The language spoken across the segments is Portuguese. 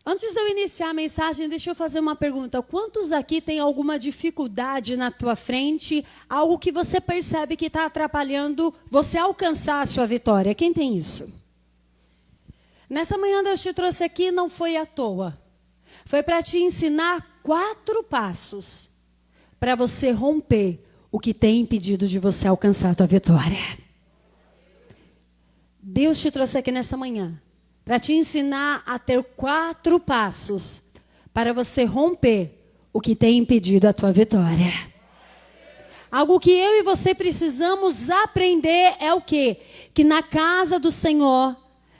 Antes de eu iniciar a mensagem, deixa eu fazer uma pergunta. Quantos aqui tem alguma dificuldade na tua frente? Algo que você percebe que está atrapalhando você alcançar a sua vitória? Quem tem isso? Nessa manhã Deus te trouxe aqui, não foi à toa. Foi para te ensinar 4 passos para você romper o que tem impedido de você alcançar a tua vitória. Deus te trouxe aqui nessa manhã para te ensinar a ter 4 passos para você romper o que tem impedido a tua vitória. Algo que eu e você precisamos aprender é o quê? Que na casa do Senhor,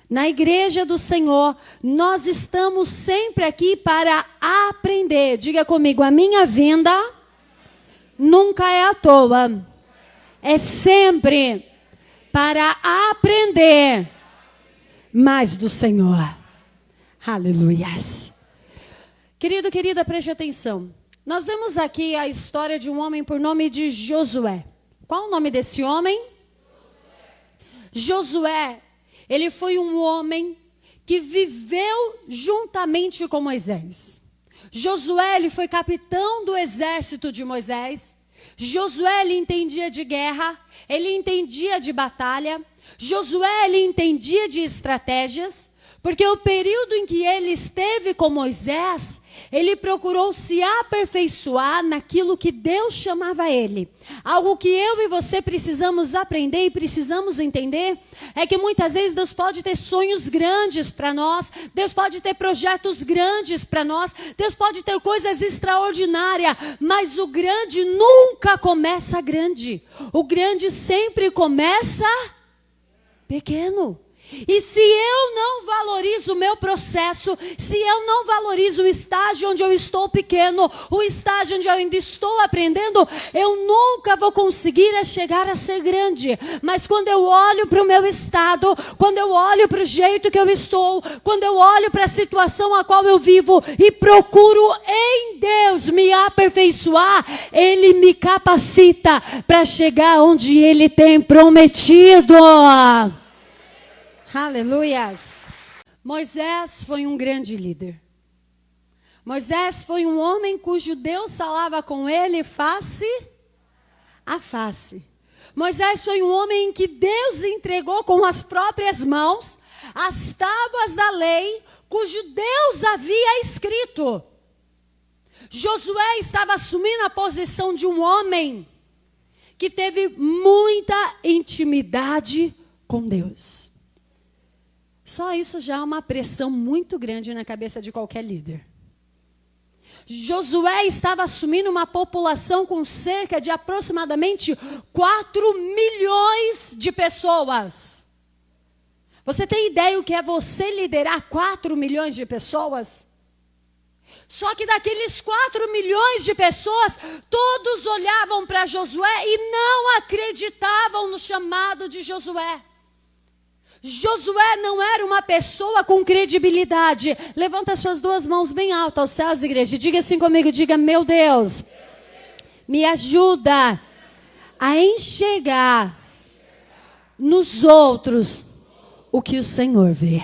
na igreja do Senhor, nós estamos sempre aqui para aprender. Diga comigo, a minha vinda nunca é à toa. É sempre para aprender mais do Senhor. Aleluias. Querido, querida, preste atenção. Nós vemos aqui a história de um homem por nome de Josué. Qual o nome desse homem? Josué. Ele foi um homem que viveu juntamente com Moisés. Josué, ele foi capitão do exército de Moisés. Josué, ele entendia de guerra, ele entendia de batalha. Josué, ele entendia de estratégias, porque o período em que ele esteve com Moisés, ele procurou se aperfeiçoar naquilo que Deus chamava ele. Algo que eu e você precisamos aprender e precisamos entender é que muitas vezes Deus pode ter sonhos grandes para nós, Deus pode ter projetos grandes para nós, Deus pode ter coisas extraordinárias, mas o grande nunca começa grande. O grande sempre começa pequeno. E se eu não valorizo o meu processo, se eu não valorizo o estágio onde eu estou pequeno, o estágio onde eu ainda estou aprendendo, eu nunca vou conseguir chegar a ser grande. Mas quando eu olho para o meu estado, quando eu olho para o jeito que eu estou, quando eu olho para a situação a qual eu vivo e procuro em Deus me aperfeiçoar, Ele me capacita para chegar onde Ele tem prometido. Aleluias. Moisés foi um grande líder. Moisés foi um homem cujo Deus falava com ele face a face. Moisés foi um homem em que Deus entregou com as próprias mãos as tábuas da lei, cujo Deus havia escrito. Josué estava assumindo a posição de um homem que teve muita intimidade com Deus. Só isso já é uma pressão muito grande na cabeça de qualquer líder. Josué estava assumindo uma população com cerca de aproximadamente 4 milhões de pessoas. Você tem ideia o que é você liderar 4 milhões de pessoas? Só que daqueles 4 milhões de pessoas, todos olhavam para Josué e não acreditavam no chamado de Josué. Josué não era uma pessoa com credibilidade. Levanta suas 2 mãos bem altas aos céus, igreja. Diga assim comigo, diga, meu Deus, me ajuda a enxergar nos outros o que o Senhor vê.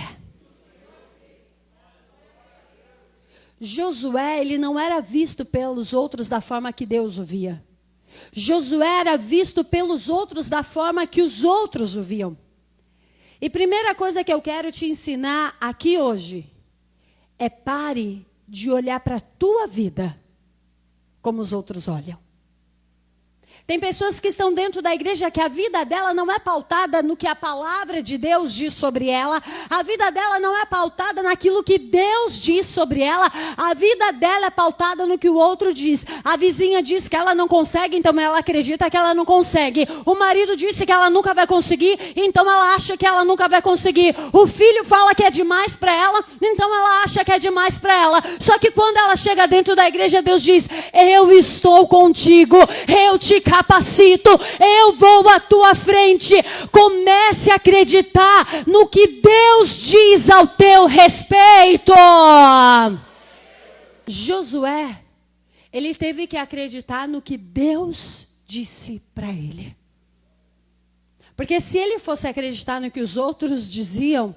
Josué, ele não era visto pelos outros da forma que Deus o via. Josué era visto pelos outros da forma que os outros o viam. E primeira coisa que eu quero te ensinar aqui hoje é pare de olhar para a tua vida como os outros olham. Tem pessoas que estão dentro da igreja que a vida dela não é pautada no que a palavra de Deus diz sobre ela. A vida dela não é pautada naquilo que Deus diz sobre ela. A vida dela é pautada no que o outro diz. A vizinha diz que ela não consegue, então ela acredita que ela não consegue. O marido disse que ela nunca vai conseguir, então ela acha que ela nunca vai conseguir. O filho fala que é demais para ela, então ela acha que é demais para ela. Só que quando ela chega dentro da igreja, Deus diz, eu estou contigo, eu te capacito, eu vou à tua frente. Comece a acreditar no que Deus diz ao teu respeito. Josué, ele teve que acreditar no que Deus disse para ele. Porque se ele fosse acreditar no que os outros diziam,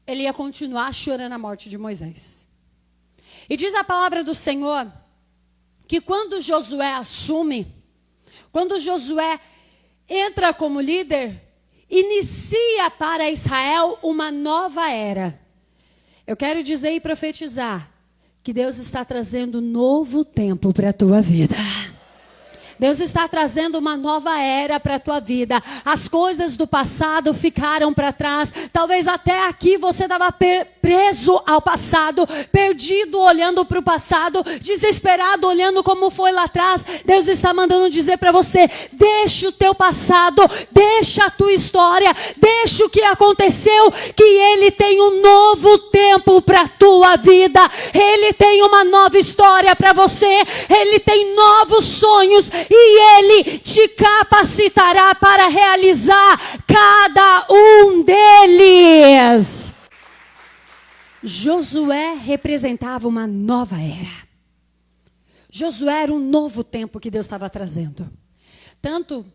ele ia continuar chorando a morte de Moisés. E diz a palavra do Senhor que quando Josué assume, quando Josué entra como líder, inicia para Israel uma nova era. Eu quero dizer e profetizar que Deus está trazendo um novo tempo para a tua vida. Deus está trazendo uma nova era para a tua vida. As coisas do passado ficaram para trás. Talvez até aqui você estava preso ao passado, perdido olhando para o passado, desesperado olhando como foi lá atrás. Deus está mandando dizer para você: deixa o teu passado, deixa a tua história, deixa o que aconteceu, que Ele tem um novo tempo para a tua vida. Ele tem uma nova história para você. Ele tem novos sonhos. E Ele te capacitará para realizar cada um deles. Josué representava uma nova era. Josué era um novo tempo que Deus estava trazendo. Tanto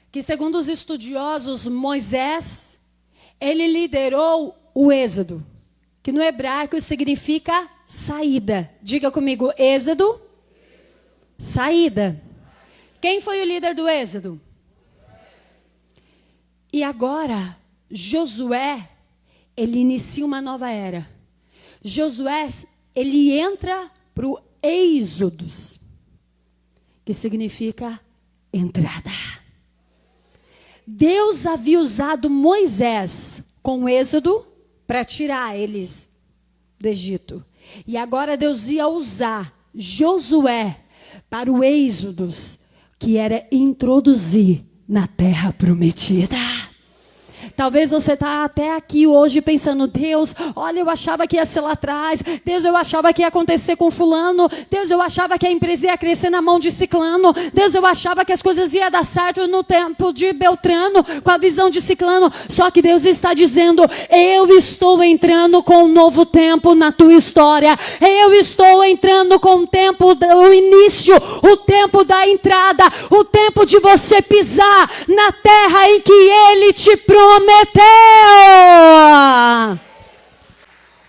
que, segundo os estudiosos, Moisés, ele liderou o êxodo, que no hebraico significa saída. Diga comigo, êxodo, saída. Quem foi o líder do êxodo? E agora, Josué, ele inicia uma nova era. Josué, ele entra para o êxodos, que significa entrada. Deus havia usado Moisés com o êxodo para tirar eles do Egito. E agora Deus ia usar Josué para o êxodos, que era introduzir na terra prometida. Talvez você está até aqui hoje pensando: Deus, olha, eu achava que ia ser lá atrás. Deus, eu achava que ia acontecer com fulano. Deus, eu achava que a empresa ia crescer na mão de ciclano. Deus, eu achava que as coisas iam dar certo no tempo de Beltrano, com a visão de ciclano. Só que Deus está dizendo: eu estou entrando com um novo tempo na tua história. Eu estou entrando com o tempo do início, o tempo da entrada, o tempo de você pisar na terra em que Ele te prometeu.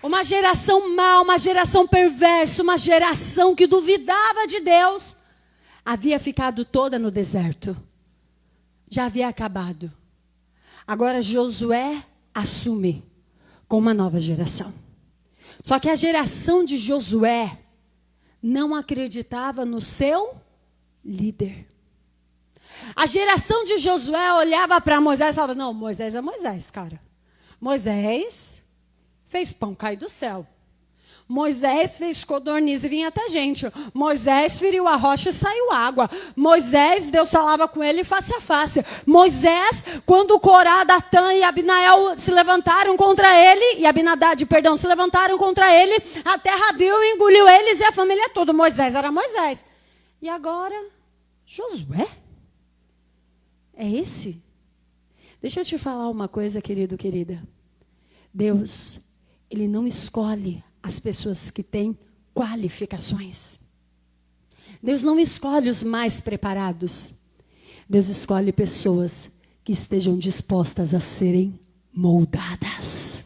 Uma geração má, uma geração perversa, uma geração que duvidava de Deus, havia ficado toda no deserto. Já havia acabado. Agora Josué assume com uma nova geração. Só que a geração de Josué não acreditava no seu líder. A geração de Josué olhava para Moisés e falava: não, Moisés é Moisés, cara. Moisés fez pão cair do céu. Moisés fez codorniz e vinha até gente. Moisés feriu a rocha e saiu água. Moisés, Deus falava com ele face a face. Moisés, quando Corá, Datã e Abinael se levantaram contra ele, e Abinadad, perdão, se levantaram contra ele, a terra abriu e engoliu eles e a família toda. Moisés era Moisés. E agora, Josué? É esse? Deixa eu te falar uma coisa, querido, querida. Deus, Ele não escolhe as pessoas que têm qualificações. Deus não escolhe os mais preparados. Deus escolhe pessoas que estejam dispostas a serem moldadas.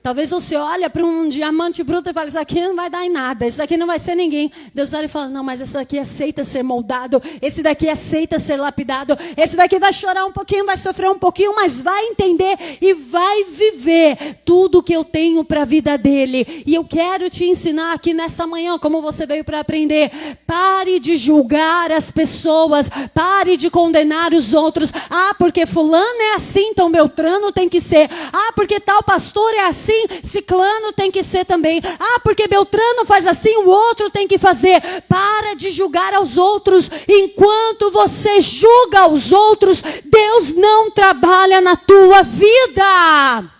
Talvez você olhe para um diamante bruto e fale: isso aqui não vai dar em nada, isso daqui não vai ser ninguém. Deus olha e fala: não, mas esse daqui aceita ser moldado, esse daqui aceita ser lapidado, esse daqui vai chorar um pouquinho, vai sofrer um pouquinho, mas vai entender e vai viver tudo que eu tenho para a vida dele. E eu quero te ensinar aqui nesta manhã, como você veio para aprender: pare de julgar as pessoas, pare de condenar os outros. Ah, porque fulano é assim, então Beltrano tem que ser. Ah, porque tal pastor é assim, ciclano tem que ser também. Ah, porque Beltrano faz assim, o outro tem que fazer. Para de julgar aos outros. Enquanto você julga os outros, Deus não trabalha na tua vida.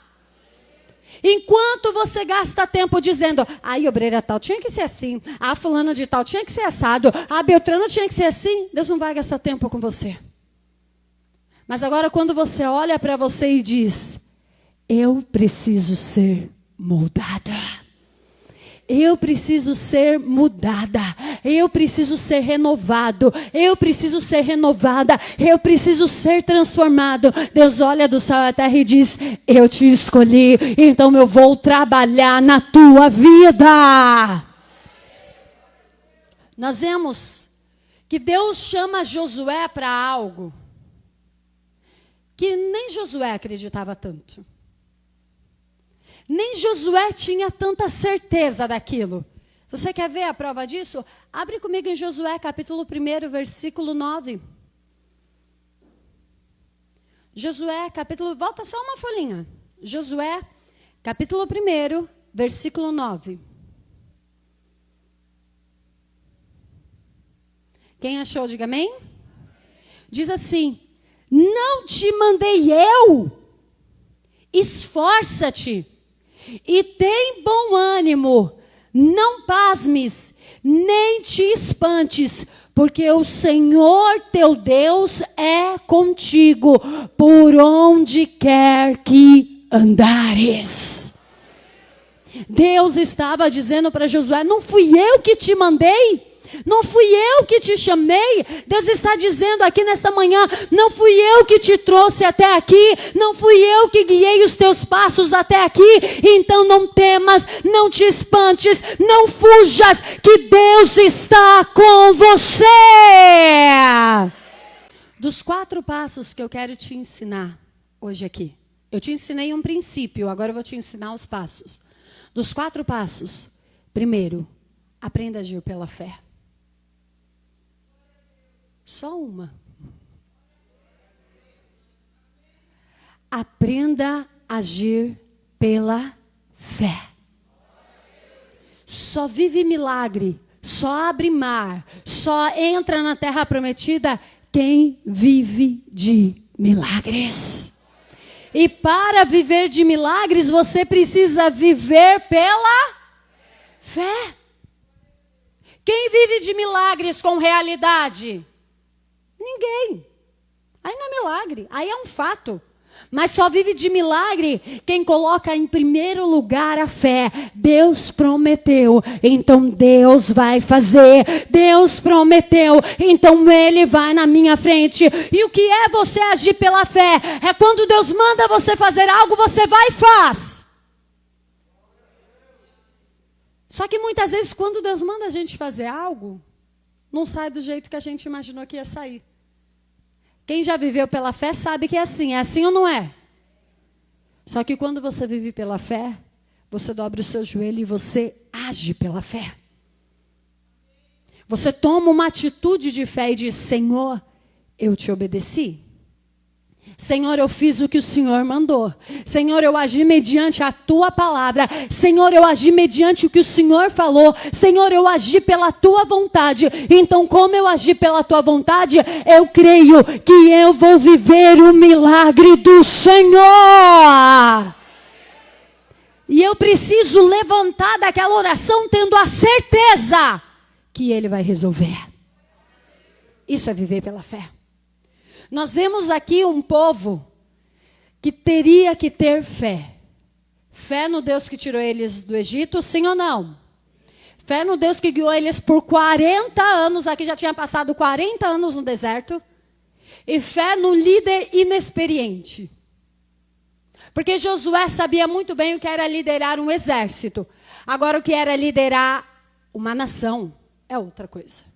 Enquanto você gasta tempo dizendo: ai, obreira tal tinha que ser assim, a fulana de tal tinha que ser assado, a Beltrano tinha que ser assim, Deus não vai gastar tempo com você. Mas agora, quando você olha para você e diz: eu preciso ser moldada. Eu preciso ser mudada. eu preciso ser renovado, eu preciso ser renovada, eu preciso ser transformado. Deus olha do céu à terra e diz: eu te escolhi, então eu vou trabalhar na tua vida. Nós vemos que Deus chama Josué para algo que nem Josué acreditava tanto. Nem Josué tinha tanta certeza daquilo. Você quer ver a prova disso? Abre comigo em Josué, capítulo 1, versículo 9. Josué, capítulo... Volta só uma folhinha. Josué, capítulo 1, versículo 9. Quem achou, diga amém. Diz assim: não te mandei eu? Esforça-te e tem bom ânimo, não pasmes, nem te espantes, porque o Senhor teu Deus é contigo, por onde quer que andares. Deus estava dizendo para Josué: não fui eu que te mandei? Não fui eu que te chamei? Deus está dizendo aqui nesta manhã: não fui eu que te trouxe até aqui, não fui eu que guiei os teus passos até aqui, então não temas, não te espantes, não fujas, que Deus está com você. Dos 4 passos que eu quero te ensinar hoje aqui, eu te ensinei um princípio, agora eu vou te ensinar os passos. Dos 4 passos, primeiro, aprenda a agir pela fé. Só uma. Aprenda a agir pela fé. Só vive milagre, só abre mar, só entra na terra prometida quem vive de milagres. E para viver de milagres, você precisa viver pela fé. Quem vive de milagres com realidade? Ninguém. Aí não é milagre, aí é um fato. Mas só vive de milagre quem coloca em primeiro lugar a fé. Deus prometeu, então Deus vai fazer. Deus prometeu, então Ele vai na minha frente. E o que é você agir pela fé? É quando Deus manda você fazer algo, você vai e faz. Só que muitas vezes quando Deus manda a gente fazer algo, não sai do jeito que a gente imaginou que ia sair. Quem já viveu pela fé sabe que é assim ou não é? Só que quando você vive pela fé, você dobra o seu joelho e você age pela fé. Você toma uma atitude de fé e diz: Senhor, eu te obedeci. Senhor, eu fiz o que o Senhor mandou. Senhor, eu agi mediante a tua palavra. Senhor, eu agi mediante o que o Senhor falou. Senhor, eu agi pela tua vontade. Então, como eu agi pela tua vontade, eu creio que eu vou viver o milagre do Senhor. E eu preciso levantar daquela oração tendo a certeza que Ele vai resolver. Isso é viver pela fé. Nós vemos aqui um povo que teria que ter fé. Fé no Deus que tirou eles do Egito, sim ou não? Fé no Deus que guiou eles por 40 anos, aqui já tinha passado 40 anos no deserto. E fé no líder inexperiente. Porque Josué sabia muito bem o que era liderar um exército. Agora o que era liderar uma nação é outra coisa.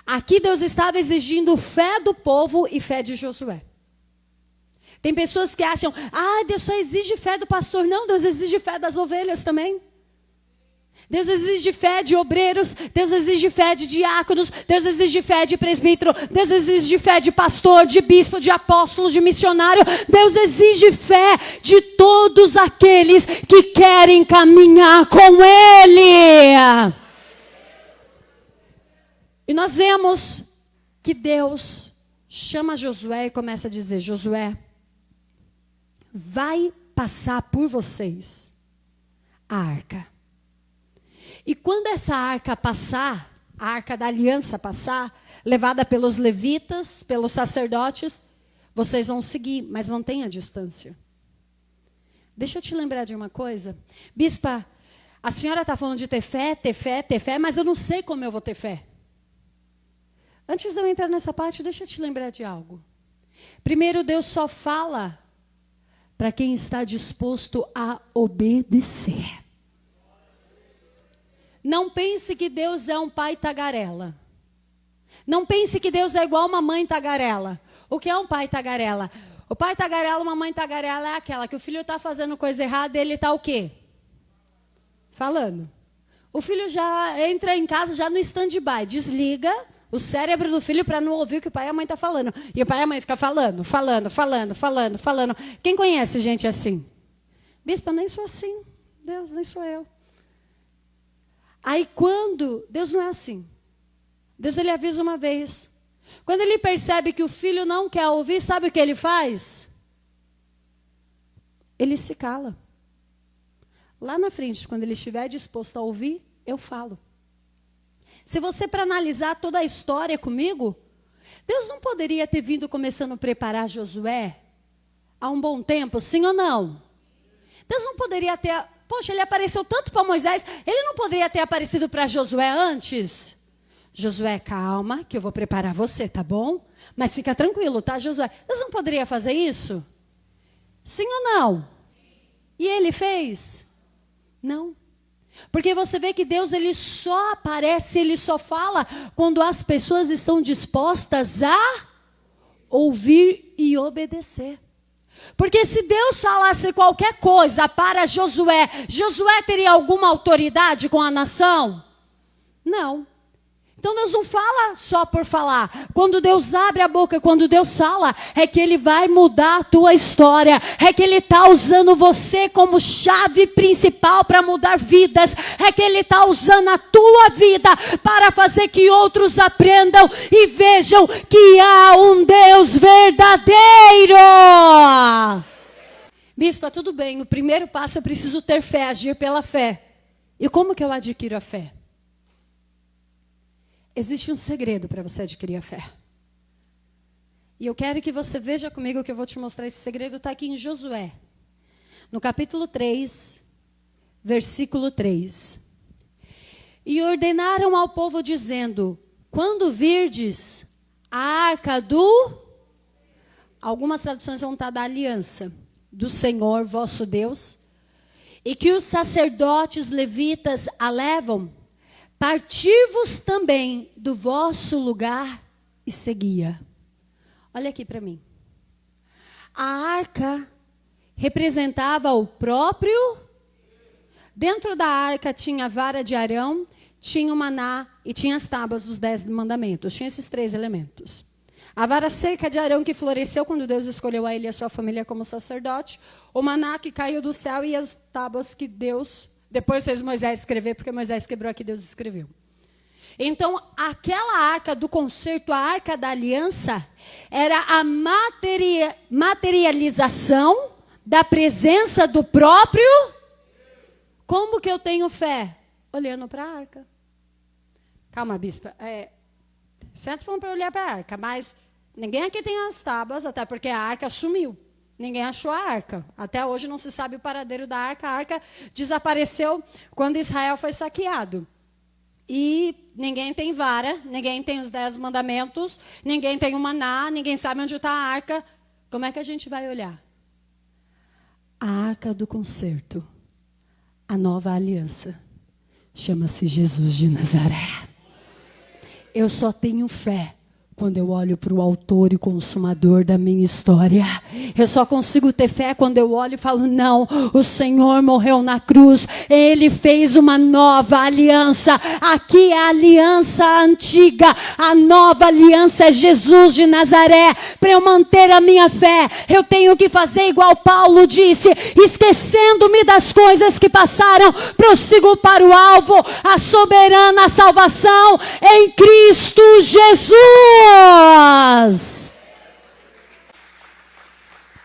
Aqui Deus estava exigindo fé do povo e fé de Josué. Tem pessoas que acham: Deus só exige fé do pastor. Não, Deus exige fé das ovelhas também. Deus exige fé de obreiros, Deus exige fé de diáconos, Deus exige fé de presbítero, Deus exige fé de pastor, de bispo, de apóstolo, de missionário. Deus exige fé de todos aqueles que querem caminhar com Ele. E nós vemos que Deus chama Josué e começa a dizer: Josué, vai passar por vocês a arca. E quando essa arca passar, a arca da aliança passar, levada pelos levitas, pelos sacerdotes, vocês vão seguir, mas mantenha a distância. Deixa eu te lembrar de uma coisa. Bispa, A senhora está falando de ter fé, ter fé, ter fé, mas eu não sei como eu vou ter fé. Antes de eu entrar nessa parte, deixa eu te lembrar de algo. Primeiro, Deus só fala para quem está disposto a obedecer. Não pense que Deus é um pai tagarela. Não pense que Deus é igual uma mãe tagarela. O que é um pai tagarela? O pai tagarela, uma mãe tagarela é aquela que o filho está fazendo coisa errada e ele está o quê? Falando. O filho já entra em casa já no stand-by, desliga o cérebro do filho para não ouvir o que o pai e a mãe estão falando. E o pai e a mãe ficam falando. Quem conhece gente assim? Bispa, nem sou assim. Deus, nem sou eu. Aí quando... Deus não é assim. Deus, ele avisa uma vez. Quando ele percebe que o filho não quer ouvir, sabe o que ele faz? Ele se cala. Lá na frente, quando ele estiver disposto a ouvir, eu falo. Se você para analisar toda a história comigo, Deus não poderia ter vindo começando a preparar Josué há um bom tempo, sim ou não? Deus não poderia ter... Poxa, ele apareceu tanto para Moisés, ele não poderia ter aparecido para Josué antes? Josué, calma, que eu vou preparar você, tá bom? Mas fica tranquilo, tá, Josué? Deus não poderia fazer isso? Sim ou não? E ele fez? Não. Porque você vê que Deus, ele só aparece, ele só fala quando as pessoas estão dispostas a ouvir e obedecer. Porque se Deus falasse qualquer coisa para Josué, Josué teria alguma autoridade com a nação? Não. Então Deus não fala só por falar. Quando Deus abre a boca, quando Deus fala, é que Ele vai mudar a tua história. É que Ele está usando você como chave principal para mudar vidas. É que Ele está usando a tua vida para fazer que outros aprendam e vejam que há um Deus verdadeiro. Bispa, tudo bem, o primeiro passo eu preciso ter fé, agir pela fé. E como que eu adquiro a fé? Existe um segredo para você adquirir a fé. E eu quero que você veja comigo que eu vou te mostrar. Esse segredo está aqui em Josué. No capítulo 3, versículo 3. E ordenaram ao povo dizendo, quando virdes a arca do... Algumas traduções vão estar da aliança do Senhor vosso Deus. E que os sacerdotes levitas a levam... Partir-vos também do vosso lugar e seguia. Olha aqui para mim. A arca representava o próprio. Dentro da arca tinha a vara de Arão, tinha o maná e tinha as tábuas dos 10 mandamentos. Tinha esses 3 elementos. A vara seca de Arão que floresceu quando Deus escolheu a ele e a sua família como sacerdote. O maná que caiu do céu e as tábuas que Deus... Depois fez Moisés escrever, porque Moisés quebrou aqui, Deus escreveu. Então, aquela arca do concerto, a arca da aliança, era a materialização da presença do próprio. Como que eu tenho fé? Olhando para a arca. Calma, bispa. Certo falando para olhar para a arca, mas ninguém aqui tem as tábuas, até porque a arca sumiu. Ninguém achou a arca. Até hoje não se sabe o paradeiro da arca. A arca desapareceu quando Israel foi saqueado. E ninguém tem vara, ninguém tem os 10 mandamentos, ninguém tem o maná, ninguém sabe onde está a arca. Como é que a gente vai olhar? A arca do concerto, a nova aliança, chama-se Jesus de Nazaré. Eu só tenho fé quando eu olho para o autor e consumador da minha história. Eu só consigo ter fé quando eu olho e falo, não, o Senhor morreu na cruz. Ele fez uma nova aliança. Aqui é a aliança antiga. A nova aliança é Jesus de Nazaré. Para eu manter a minha fé, eu tenho que fazer igual Paulo disse, esquecendo-me das coisas que passaram, prossigo para o alvo, a soberana salvação em Cristo Jesus.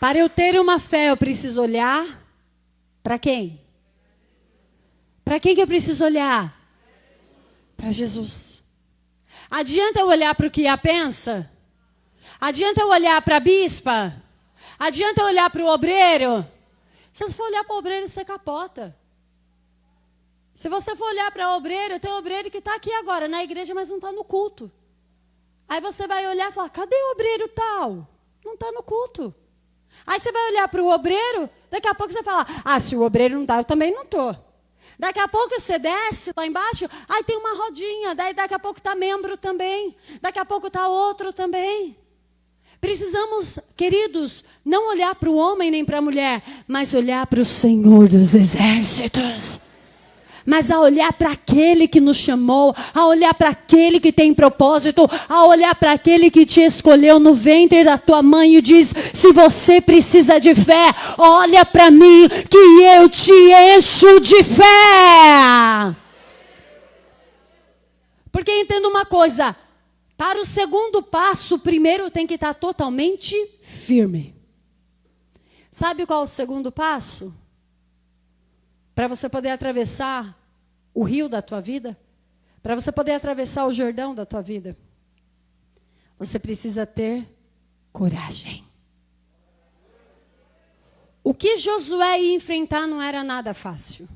Para eu ter uma fé, eu preciso olhar para quem? Para quem que eu preciso olhar? Para Jesus. Adianta eu olhar para o que a pensa? Adianta eu olhar para a bispa? Adianta eu olhar para o obreiro? Se você for olhar para o obreiro, você capota. Se você for olhar para obreiro, tem obreiro que está aqui agora na igreja, mas não está no culto. Aí você vai olhar e falar, cadê o obreiro tal? Não está no culto. Aí você vai olhar para o obreiro, daqui a pouco você fala, se o obreiro não está, eu também não estou. Daqui a pouco você desce lá embaixo, aí tem uma rodinha, daí daqui a pouco está membro também, daqui a pouco está outro também. Precisamos, queridos, não olhar para o homem nem para a mulher, mas olhar para o Senhor dos Exércitos. Mas a olhar para aquele que nos chamou, a olhar para aquele que tem propósito, a olhar para aquele que te escolheu no ventre da tua mãe e diz, se você precisa de fé, olha para mim que eu te encho de fé. Porque entenda uma coisa, para o segundo passo, primeiro tem que estar totalmente firme. Sabe qual é o segundo passo? Para você poder atravessar o rio da tua vida, para você poder atravessar o Jordão da tua vida, você precisa ter coragem. O que Josué ia enfrentar não era nada fácil.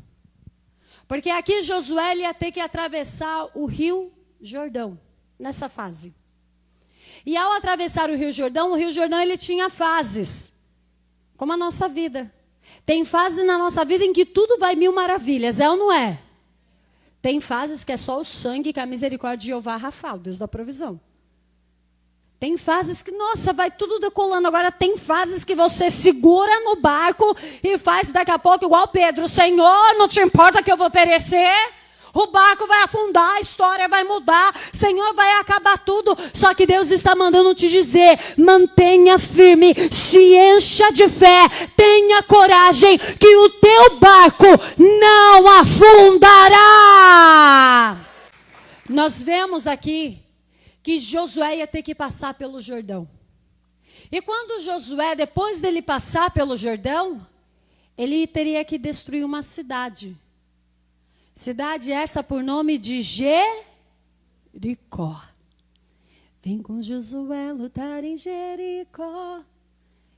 Porque aqui Josué ia ter que atravessar o rio Jordão, nessa fase. E ao atravessar o Rio Jordão ele tinha fases, como a nossa vida. Tem fases na nossa vida em que tudo vai mil maravilhas, é ou não é? Tem fases que é só o sangue que a misericórdia de Jeová Rafa, o Deus da provisão. Tem fases que, nossa, vai tudo decolando. Agora tem fases que você segura no barco e faz daqui a pouco igual Pedro. Senhor, não te importa que eu vou perecer? O barco vai afundar, a história vai mudar, Senhor, vai acabar tudo. Só que Deus está mandando te dizer, mantenha firme, se encha de fé, tenha coragem, que o teu barco não afundará. Nós vemos aqui que Josué ia ter que passar pelo Jordão. E quando Josué, depois dele passar pelo Jordão, ele teria que destruir uma cidade. Cidade essa por nome de Jericó. Vem com Josué lutar em Jericó.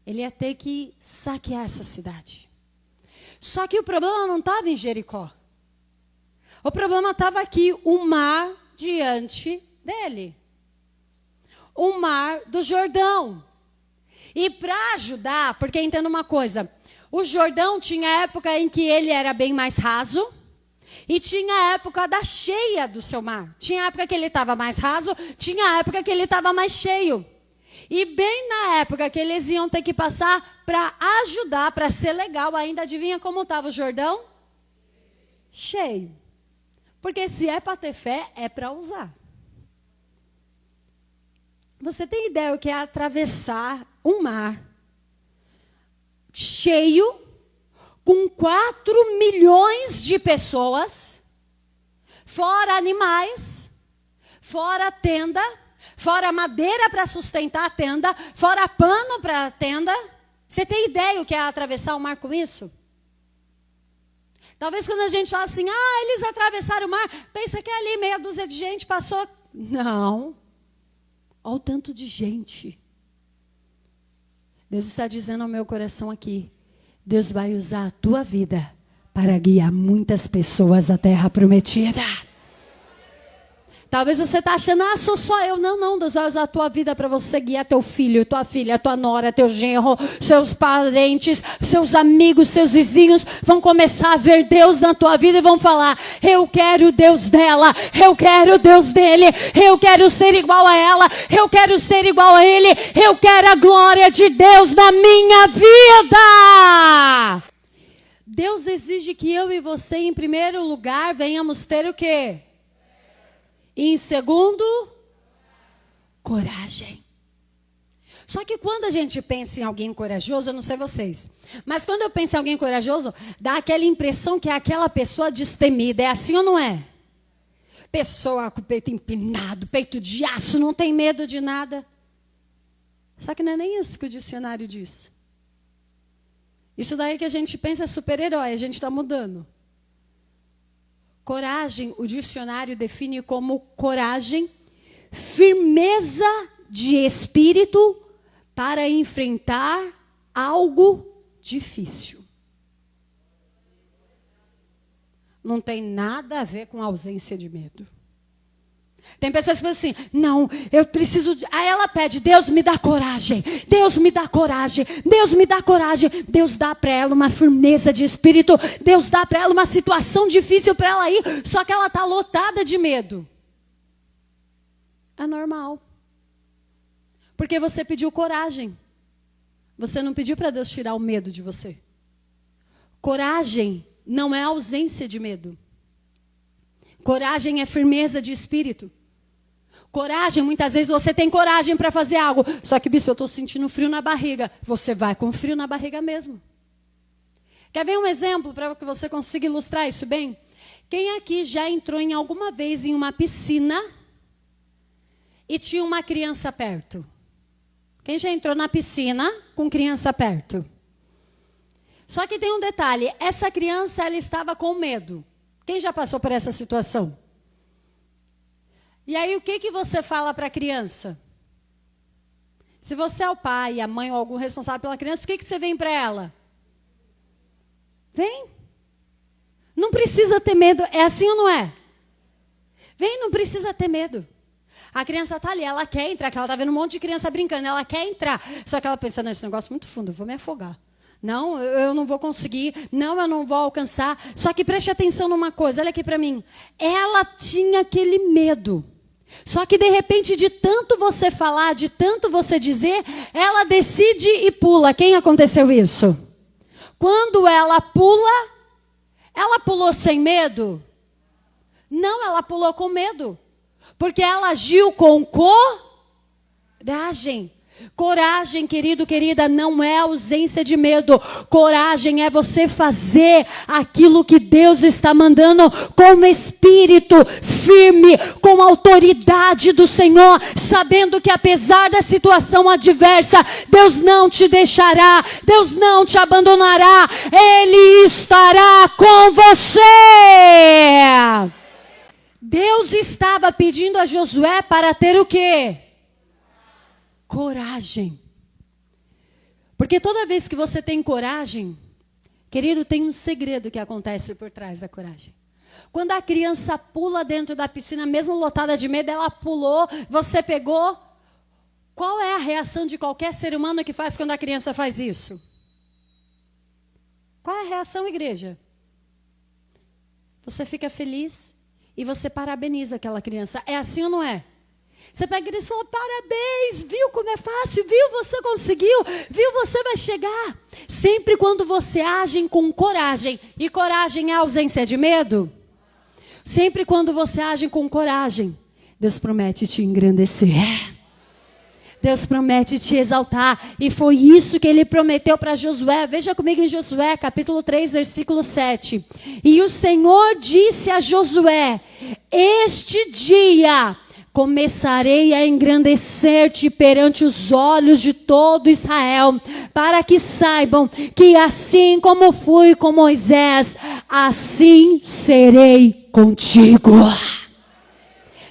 Ele ia ter que saquear essa cidade. Só que o problema não estava em Jericó. O problema estava aqui, o mar diante dele. O mar do Jordão. E para ajudar, porque entenda uma coisa, o Jordão tinha época em que ele era bem mais raso. E tinha a época da cheia do seu mar. Tinha a época que ele estava mais raso, tinha a época que ele estava mais cheio. E bem na época que eles iam ter que passar para ajudar, para ser legal, ainda adivinha como estava o Jordão? Cheio. Porque se é para ter fé, é para usar. Você tem ideia o que é atravessar um mar cheio, com 4 milhões de pessoas, fora animais, fora tenda, fora madeira para sustentar a tenda, fora pano para a tenda. Você tem ideia o que é atravessar o mar com isso? Talvez quando a gente fala assim, eles atravessaram o mar, pensa que ali meia dúzia de gente passou. Não. Olha o tanto de gente. Deus está dizendo ao meu coração aqui, Deus vai usar a tua vida para guiar muitas pessoas à terra prometida. Talvez você está achando, sou só eu. Não, Deus vai usar a tua vida para você guiar teu filho, tua filha, tua nora, teu genro, seus parentes, seus amigos, seus vizinhos. Vão começar a ver Deus na tua vida e vão falar, eu quero o Deus dela, eu quero o Deus dele, eu quero ser igual a ela, eu quero ser igual a ele, eu quero a glória de Deus na minha vida. Deus exige que eu e você, em primeiro lugar, venhamos ter o quê? E em segundo, coragem. Só que quando a gente pensa em alguém corajoso, eu não sei vocês, mas quando eu penso em alguém corajoso, dá aquela impressão que é aquela pessoa destemida. É assim ou não é? Pessoa com o peito empinado, peito de aço, não tem medo de nada. Só que não é nem isso que o dicionário diz. Isso daí que a gente pensa é super-herói, a gente está mudando. Coragem, o dicionário define como coragem, firmeza de espírito para enfrentar algo difícil. não tem nada a ver com ausência de medo. Tem pessoas que pensam assim, não, eu preciso... Aí ela pede, Deus me dá coragem, Deus me dá coragem, Deus me dá coragem. Deus dá para ela uma firmeza de espírito, Deus dá para ela uma situação difícil para ela ir, só que ela está lotada de medo. É normal. Porque você pediu coragem. Você não pediu para Deus tirar o medo de você. Coragem não é ausência de medo. Coragem é firmeza de espírito. Coragem, muitas vezes você tem coragem para fazer algo. Só que, bispo, eu estou sentindo frio na barriga. Você vai com frio na barriga mesmo. Quer ver um exemplo para que você consiga ilustrar isso bem? Quem aqui já entrou em alguma vez em uma piscina e tinha uma criança perto? Quem já entrou na piscina com criança perto? Só que tem um detalhe. Essa criança, ela estava com medo. Quem já passou por essa situação? E aí, o que você fala para a criança? Se você é o pai, a mãe ou algum responsável pela criança, o que você vem para ela? Vem. Não precisa ter medo. É assim ou não é? Vem, não precisa ter medo. A criança está ali, ela quer entrar, ela está vendo um monte de criança brincando, ela quer entrar. Só que ela pensa, nesse negócio muito fundo, eu vou me afogar. Não, eu não vou conseguir. Não, eu não vou alcançar. Só que preste atenção numa coisa, olha aqui para mim. Ela tinha aquele medo. Só que de repente, de tanto você falar, de tanto você dizer, ela decide e pula. Quem aconteceu isso? Quando ela pulou sem medo? Não, ela pulou com medo. Porque ela agiu com coragem. Coragem, querido, querida, não é ausência de medo. Coragem é você fazer aquilo que Deus está mandando com espírito firme, com a autoridade do Senhor, sabendo que apesar da situação adversa, Deus não te deixará, Deus não te abandonará, Ele estará com você. Deus estava pedindo a Josué para ter o quê? Coragem. Porque toda vez que você tem coragem, querido, tem um segredo que acontece por trás da coragem. Quando a criança pula dentro da piscina, mesmo lotada de medo, ela pulou, você pegou. Qual é a reação de qualquer ser humano que faz quando a criança faz isso? Qual é a reação, igreja? Você fica feliz e você parabeniza aquela criança. É assim ou não é? Você pega e fala, parabéns, viu como é fácil, viu, você conseguiu, viu, você vai chegar. Sempre quando você age com coragem, e coragem é ausência de medo, sempre quando você age com coragem, Deus promete te engrandecer. Deus promete te exaltar, e foi isso que Ele prometeu para Josué. Veja comigo em Josué, capítulo 3, versículo 7. E o Senhor disse a Josué, este dia começarei a engrandecer-te perante os olhos de todo Israel, para que saibam que assim como fui com Moisés, assim serei contigo.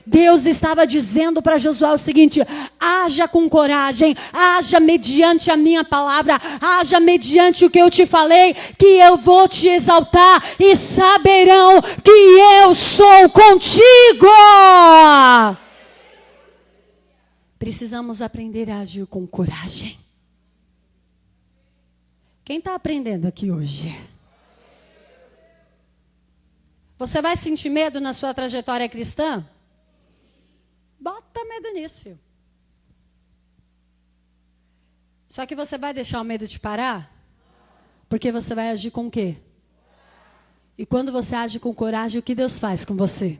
Deus estava dizendo para Josué o seguinte: haja com coragem, haja mediante a minha palavra, haja mediante o que eu te falei, que eu vou te exaltar e saberão que eu sou contigo. Precisamos aprender a agir com coragem. Quem está aprendendo aqui hoje? Você vai sentir medo na sua trajetória cristã? Bota medo nisso, filho. Só que você vai deixar o medo te parar? Porque você vai agir com o quê? E quando você age com coragem, o que Deus faz com você?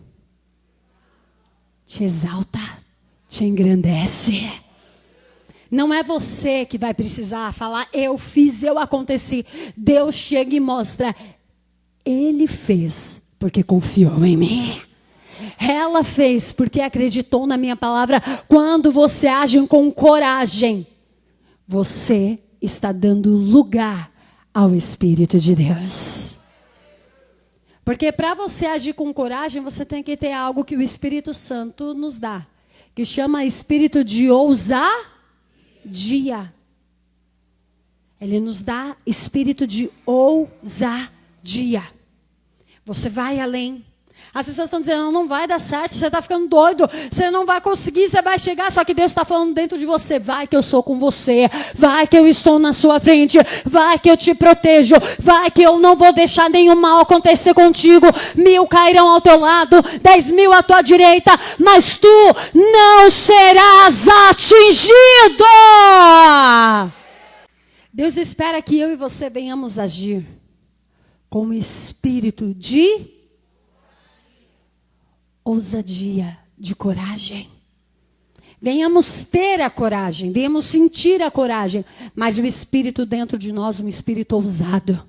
Te exalta, te engrandece. Não é você que vai precisar falar, eu fiz, eu aconteci. Deus chega e mostra, Ele fez porque confiou em mim. Ela fez porque acreditou na minha palavra. Quando você age com coragem, você está dando lugar ao Espírito de Deus. Porque para você agir com coragem, você tem que ter algo que o Espírito Santo nos dá, que chama espírito de ousadia. Ele nos dá espírito de ousadia. Você vai além. As pessoas estão dizendo, não vai dar certo, você está ficando doido, você não vai conseguir, você vai chegar. Só que Deus está falando dentro de você, vai que eu sou com você, vai que eu estou na sua frente, vai que eu te protejo, vai que eu não vou deixar nenhum mal acontecer contigo. 1000 cairão ao teu lado, 10.000 à tua direita, mas tu não serás atingido. Deus espera que eu e você venhamos agir com o espírito de ousadia, de coragem. Venhamos ter a coragem, venhamos sentir a coragem, mas o espírito dentro de nós, um espírito ousado.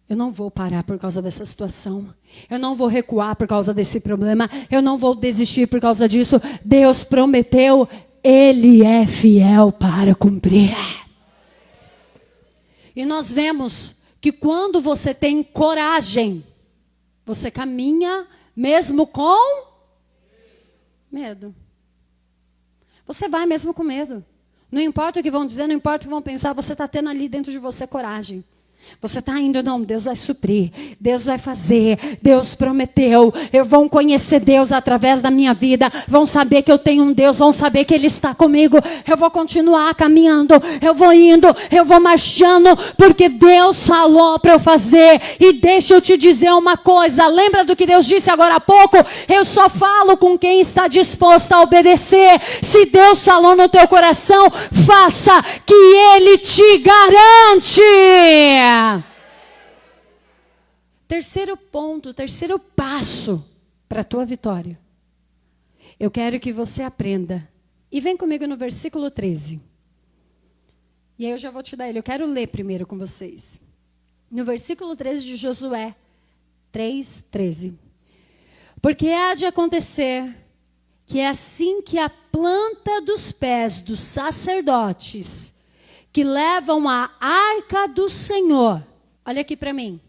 Eu não vou parar por causa dessa situação. Eu não vou recuar por causa desse problema. Eu não vou desistir por causa disso. Deus prometeu, Ele é fiel para cumprir. E nós vemos que quando você tem coragem, você caminha mesmo com medo. Você vai mesmo com medo. Não importa o que vão dizer, não importa o que vão pensar, você está tendo ali dentro de você coragem. Você está indo, não, Deus vai suprir, Deus vai fazer, Deus prometeu, vão conhecer Deus através da minha vida, vão saber que eu tenho um Deus, vão saber que Ele está comigo, eu vou continuar caminhando, eu vou indo, eu vou marchando, porque Deus falou para eu fazer. E deixa eu te dizer uma coisa, lembra do que Deus disse agora há pouco? Eu só falo com quem está disposto a obedecer. Se Deus falou no teu coração, faça, que Ele te garante. Terceiro ponto, terceiro passo para a tua vitória. Eu quero que você aprenda. E vem comigo no versículo 13. E aí eu já vou te dar ele. Eu quero ler primeiro com vocês. No versículo 13 de Josué 3:13. Porque há de acontecer que é assim que a planta dos pés dos sacerdotes que levam a arca do Senhor. Olha aqui para mim.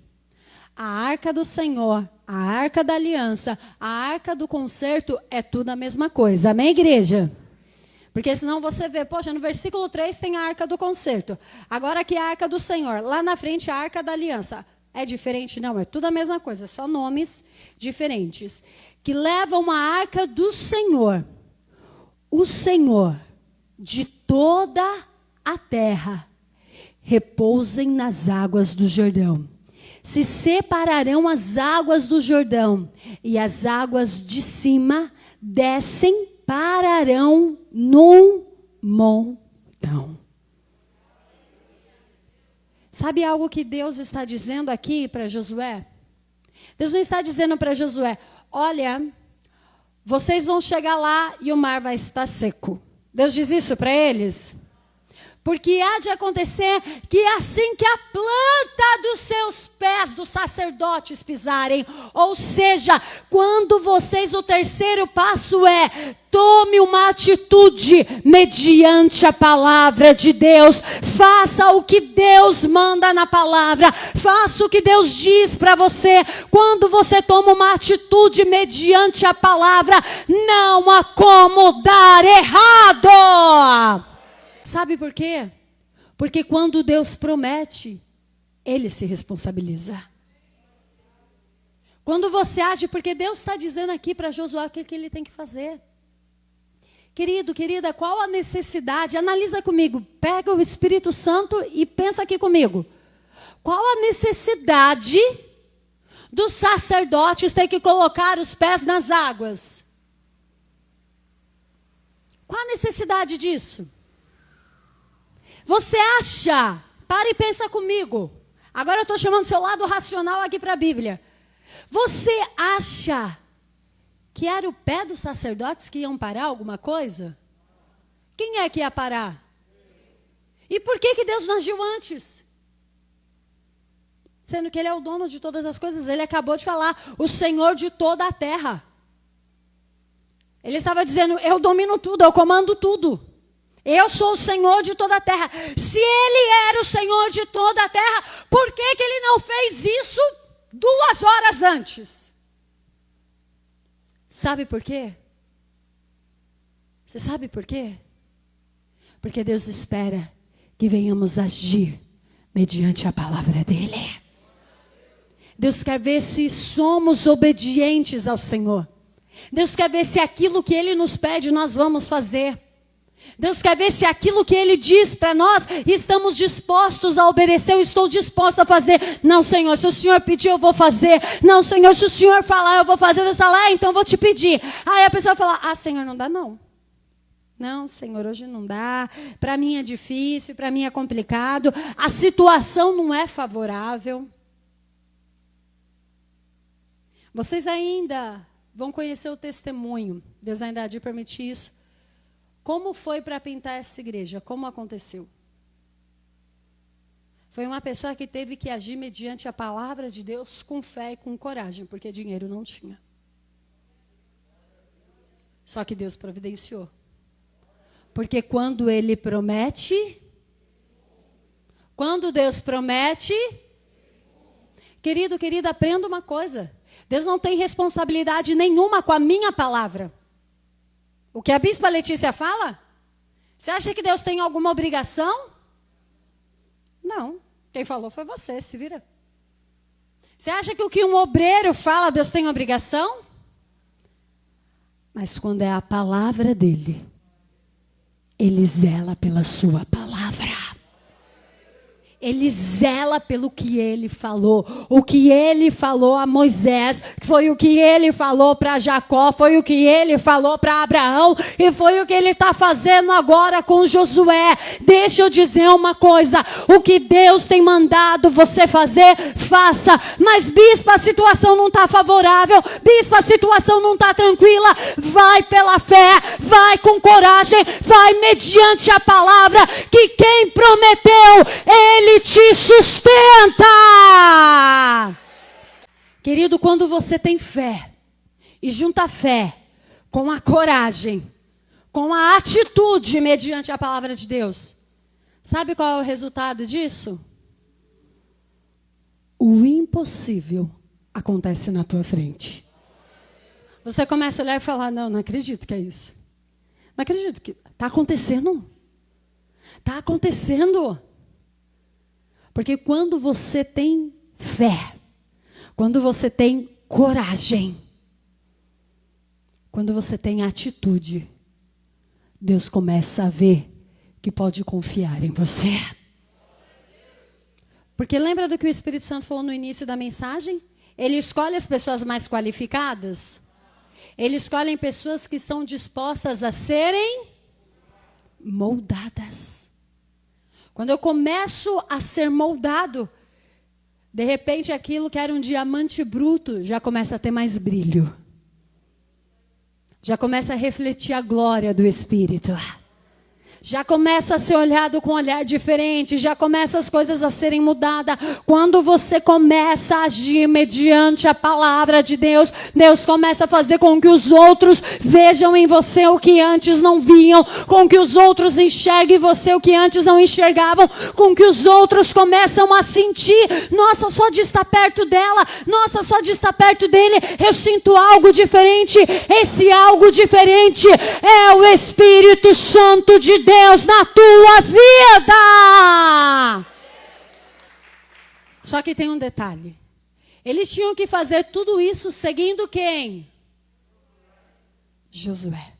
A arca do Senhor, a arca da aliança, a arca do concerto é tudo a mesma coisa. Amém, igreja? Porque senão você vê, poxa, no versículo 3 tem a arca do concerto. Agora aqui a arca do Senhor. Lá na frente a arca da aliança. É diferente? Não, é tudo a mesma coisa. Só nomes diferentes. Que levam a arca do Senhor. O Senhor de toda a terra. Repousem nas águas do Jordão. Se separarão as águas do Jordão, e as águas de cima descem, pararão num montão. Sabe algo que Deus está dizendo aqui para Josué? Deus não está dizendo para Josué, olha, vocês vão chegar lá e o mar vai estar seco. Deus diz isso para eles? Porque há de acontecer que assim que a planta dos seus pés dos sacerdotes pisarem, ou seja, quando vocês, o terceiro passo é, tome uma atitude mediante a palavra de Deus. Faça o que Deus manda na palavra. Faça o que Deus diz para você. Quando você toma uma atitude mediante a palavra, não há como dar errado. Sabe por quê? Porque quando Deus promete, Ele se responsabiliza. Quando você age, porque Deus está dizendo aqui para Josué o que ele tem que fazer. Querido, querida, qual a necessidade? Analisa comigo, pega o Espírito Santo e pensa aqui comigo. Qual a necessidade dos sacerdotes ter que colocar os pés nas águas? Qual a necessidade disso? Você acha, para e pensa comigo, agora eu estou chamando seu lado racional aqui para a Bíblia. Você acha que era o pé dos sacerdotes que iam parar alguma coisa? Quem é que ia parar? E por que Deus não agiu antes? Sendo que Ele é o dono de todas as coisas, Ele acabou de falar, o Senhor de toda a terra. Ele estava dizendo, eu domino tudo, eu comando tudo. Eu sou o Senhor de toda a terra. Se Ele era o Senhor de toda a terra, por que Ele não fez isso 2 horas antes? Sabe por quê? Você sabe por quê? Porque Deus espera que venhamos agir mediante a palavra dEle. Deus quer ver se somos obedientes ao Senhor. Deus quer ver se aquilo que Ele nos pede nós vamos fazer. Deus quer ver se aquilo que Ele diz para nós, estamos dispostos a obedecer, eu estou disposto a fazer. Não, Senhor, se o Senhor pedir, eu vou fazer. Não, Senhor, se o Senhor falar, eu vou fazer. Deus fala, então eu vou te pedir. Aí a pessoa fala, Senhor, não dá não. Não, Senhor, hoje não dá. Para mim é difícil, para mim é complicado. A situação não é favorável. Vocês ainda vão conhecer o testemunho. Deus ainda há de permitir isso. Como foi para pintar essa igreja? Como aconteceu? Foi uma pessoa que teve que agir mediante a palavra de Deus com fé e com coragem, porque dinheiro não tinha. Só que Deus providenciou. Porque quando Ele promete, quando Deus promete, querido, querida, aprenda uma coisa. Deus não tem responsabilidade nenhuma com a minha palavra. O que a bispa Letícia fala? Você acha que Deus tem alguma obrigação? Não. Quem falou foi você, se vira. Você acha que o que um obreiro fala, Deus tem obrigação? Mas quando é a palavra dele, Ele zela pela sua palavra. Ele zela pelo que Ele falou. O que Ele falou a Moisés, foi o que Ele falou para Jacó, foi o que Ele falou para Abraão, e foi o que Ele está fazendo agora com Josué. Deixa eu dizer uma coisa, o que Deus tem mandado você fazer, faça. Mas bispa, a situação não está favorável, bispa, a situação não está tranquila. Vai pela fé, vai com coragem, vai mediante a palavra, que quem prometeu, Ele te sustenta. Querido, quando você tem fé e junta a fé com a coragem, com a atitude mediante a palavra de Deus, sabe qual é o resultado disso? O impossível acontece na tua frente. Você começa a olhar e falar, não acredito que é isso. Não acredito que está acontecendo. Está acontecendo. Porque quando você tem fé, quando você tem coragem, quando você tem atitude, Deus começa a ver que pode confiar em você. Porque lembra do que o Espírito Santo falou no início da mensagem? Ele escolhe as pessoas mais qualificadas. Ele escolhe pessoas que estão dispostas a serem moldadas. Quando eu começo a ser moldado, de repente aquilo que era um diamante bruto já começa a ter mais brilho. Já começa a refletir a glória do Espírito. Já começa a ser olhado com um olhar diferente, já começa as coisas a serem mudadas. Quando você começa a agir mediante a palavra de Deus, Deus começa a fazer com que os outros vejam em você o que antes não viam, com que os outros enxerguem em você o que antes não enxergavam, com que os outros começam a sentir, nossa, só de estar perto dela, nossa, só de estar perto dele, eu sinto algo diferente. Esse algo diferente é o Espírito Santo de Deus na tua vida. Só que tem um detalhe. Eles tinham que fazer tudo isso seguindo quem? Josué.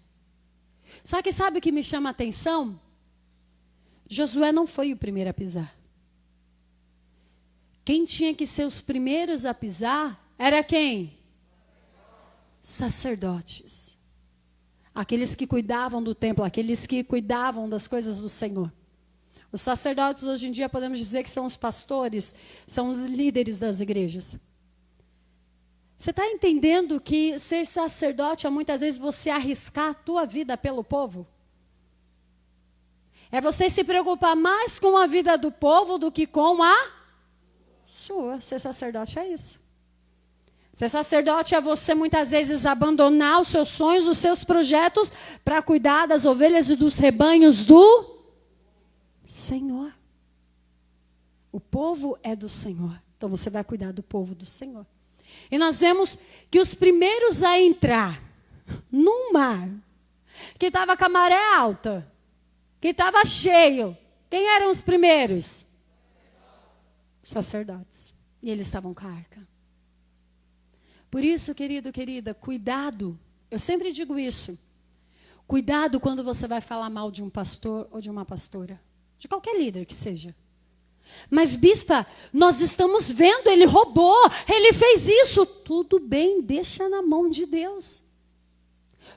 Só que sabe o que me chama a atenção? Josué não foi o primeiro a pisar. Quem tinha que ser os primeiros a pisar era quem? Sacerdotes. Aqueles que cuidavam do templo, aqueles que cuidavam das coisas do Senhor. Os sacerdotes hoje em dia podemos dizer que são os pastores, são os líderes das igrejas. Você está entendendo que ser sacerdote é muitas vezes você arriscar a tua vida pelo povo? É você se preocupar mais com a vida do povo do que com a sua. Ser sacerdote é isso. Ser sacerdote é você muitas vezes abandonar os seus sonhos, os seus projetos para cuidar das ovelhas e dos rebanhos do Senhor. O povo é do Senhor. Então você vai cuidar do povo do Senhor. E nós vemos que os primeiros a entrar num mar que estava com a maré alta, que estava cheio, quem eram os primeiros? Sacerdotes. E eles estavam com a arca. Por isso, querido, querida, cuidado. Eu sempre digo isso. Cuidado quando você vai falar mal de um pastor ou de uma pastora. De qualquer líder que seja. Mas, bispa, nós estamos vendo, ele roubou, ele fez isso. Tudo bem, deixa na mão de Deus.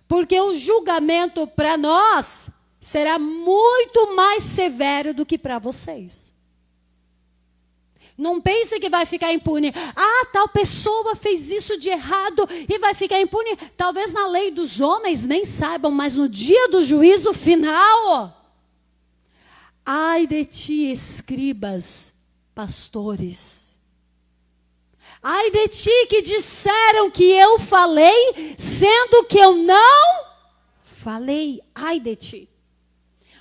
Porque o julgamento para nós será muito mais severo do que para vocês. Não pense que vai ficar impune. Ah, tal pessoa fez isso de errado e vai ficar impune. Talvez na lei dos homens nem saibam, mas no dia do juízo final... Ai de ti, escribas, pastores. Ai de ti que disseram que eu falei, sendo que eu não falei. Ai de ti.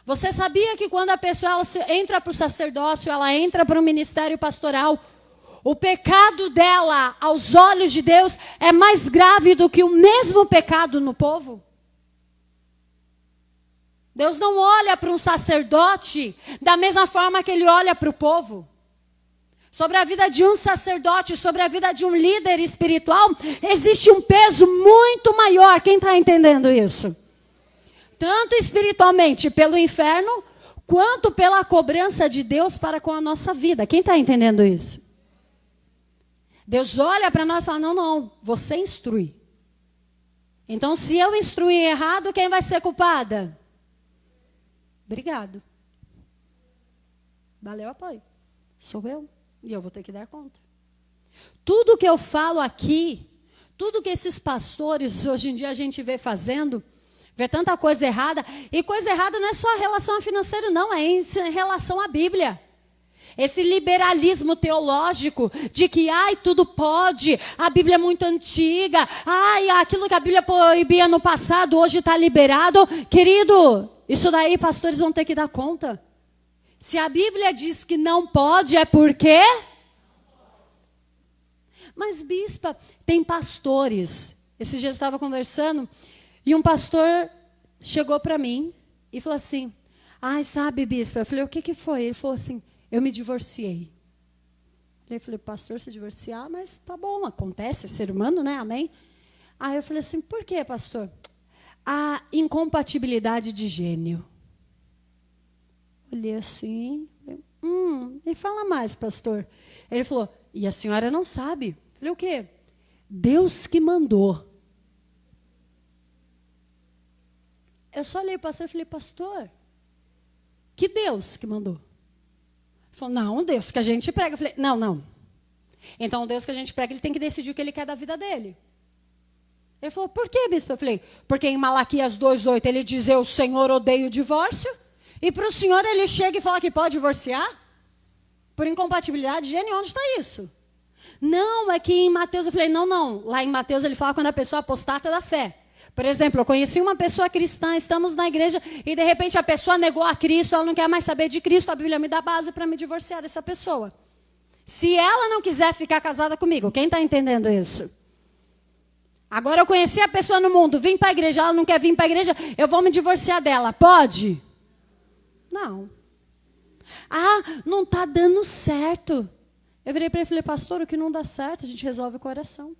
Você sabia que quando a pessoa entra para o sacerdócio, ela entra para o ministério pastoral, o pecado dela, aos olhos de Deus, é mais grave do que o mesmo pecado no povo? Deus não olha para um sacerdote da mesma forma que ele olha para o povo. Sobre a vida de um sacerdote, sobre a vida de um líder espiritual, existe um peso muito maior. Quem está entendendo isso? Tanto espiritualmente pelo inferno, quanto pela cobrança de Deus para com a nossa vida. Quem está entendendo isso? Deus olha para nós e fala, não, você instrui. Então, se eu instruir errado, quem vai ser culpada? Obrigado. Valeu o apoio. Sou eu. E eu vou ter que dar conta. Tudo que eu falo aqui, tudo que esses pastores, hoje em dia a gente vê fazendo, vê tanta coisa errada. E coisa errada não é só em relação ao financeiro, não. É em relação à Bíblia. Esse liberalismo teológico de que, ai, tudo pode, a Bíblia é muito antiga, ai, aquilo que a Bíblia proibia no passado, hoje está liberado. Querido, isso daí pastores vão ter que dar conta. Se a Bíblia diz que não pode, é porque... Mas, bispa, tem pastores. Esses dias eu estava conversando e um pastor chegou para mim e falou assim, ai, sabe, bispa? Eu falei, o que foi? Ele falou assim, eu me divorciei. Eu falei, pastor, se divorciar, mas tá bom, acontece, é ser humano, né? Amém? Aí eu falei assim, por quê, pastor? A incompatibilidade de gênio. Olhei assim, e fala mais, pastor. Ele falou, e a senhora não sabe? Eu falei, o quê? Deus que mandou. Eu só olhei para o pastor e falei, pastor, que Deus que mandou? Ele falou, não, o Deus que a gente prega. Eu falei, não. Então, o Deus que a gente prega, ele tem que decidir o que ele quer da vida dele. Ele falou, por que, bispo? Eu falei, porque em Malaquias 2:8 ele diz, o Senhor odeia o divórcio. E para o senhor ele chega e fala que pode divorciar? Por incompatibilidade de gênio, onde está isso? Não, é que em Mateus, eu falei, não. Lá em Mateus ele fala quando a pessoa apostata da fé. Por exemplo, eu conheci uma pessoa cristã, estamos na igreja, e de repente a pessoa negou a Cristo, ela não quer mais saber de Cristo, a Bíblia me dá base para me divorciar dessa pessoa. Se ela não quiser ficar casada comigo, quem está entendendo isso? Agora eu conheci a pessoa no mundo, vim para a igreja, ela não quer vir para a igreja, eu vou me divorciar dela, pode? Não. Ah, não está dando certo. Eu virei para ele e falei, pastor, o que não dá certo, a gente resolve com oração.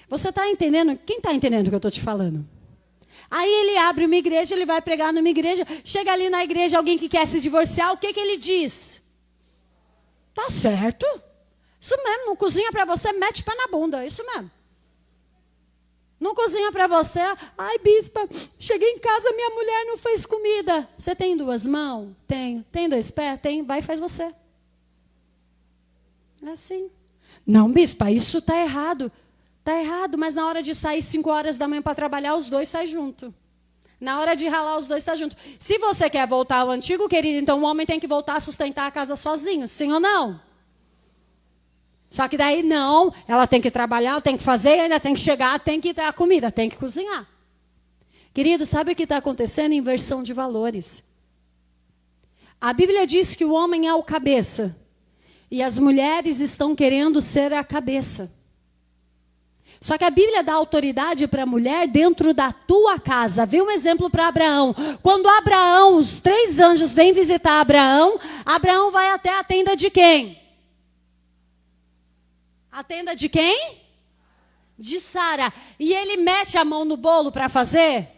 Você está entendendo? Quem está entendendo o que eu estou te falando? Aí ele abre uma igreja, ele vai pregar numa igreja, chega ali na igreja alguém que quer se divorciar, o que ele diz? Tá certo. Isso mesmo, não cozinha para você, mete pé na bunda, isso mesmo. Não cozinha para você, ai bispa, cheguei em casa, minha mulher não fez comida. Você tem 2 mãos? Tenho. Tem 2 pés? Tem, vai e faz você. É assim. Não, bispa, isso está errado. Está errado, mas na hora de sair 5 horas da manhã para trabalhar, os 2 saem junto. Na hora de ralar, os 2 estão juntos. Se você quer voltar ao antigo, querido, então o homem tem que voltar a sustentar a casa sozinho, sim ou não? Só que daí não, ela tem que trabalhar, tem que fazer, ainda tem que chegar, tem que dar comida, tem que cozinhar. Querido, sabe o que está acontecendo? Inversão de valores. A Bíblia diz que o homem é o cabeça. E as mulheres estão querendo ser a cabeça. Só que a Bíblia dá autoridade para a mulher dentro da tua casa. Vê um exemplo para Abraão. Quando Abraão, os 3 anjos vêm visitar Abraão, Abraão vai até a tenda de quem? A tenda de quem? de Sara e ele mete a mão no bolo para fazer,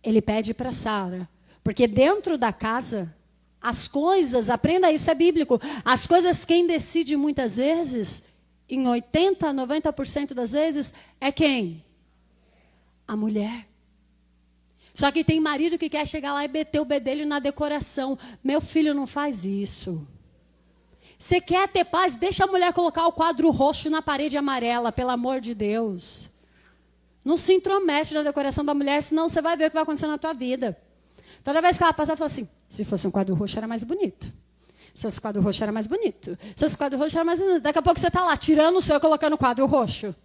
ele pede para Sara. Porque dentro da casa, as coisas, aprenda isso, é bíblico, as coisas quem decide muitas vezes, em 80%, 90% das vezes, é quem? A mulher. Só que tem marido que quer chegar lá e meter o bedelho na decoração. Meu filho, não faz isso. Você quer ter paz? Deixa a mulher colocar o quadro roxo na parede amarela, pelo amor de Deus. Não se intromete na decoração da mulher, senão você vai ver o que vai acontecer na tua vida. Toda vez que ela passar, fala assim, se fosse um quadro roxo era mais bonito. Se fosse um quadro roxo era mais bonito. Se fosse um quadro roxo era mais bonito. Daqui a pouco você está lá, tirando o seu e colocando o quadro roxo.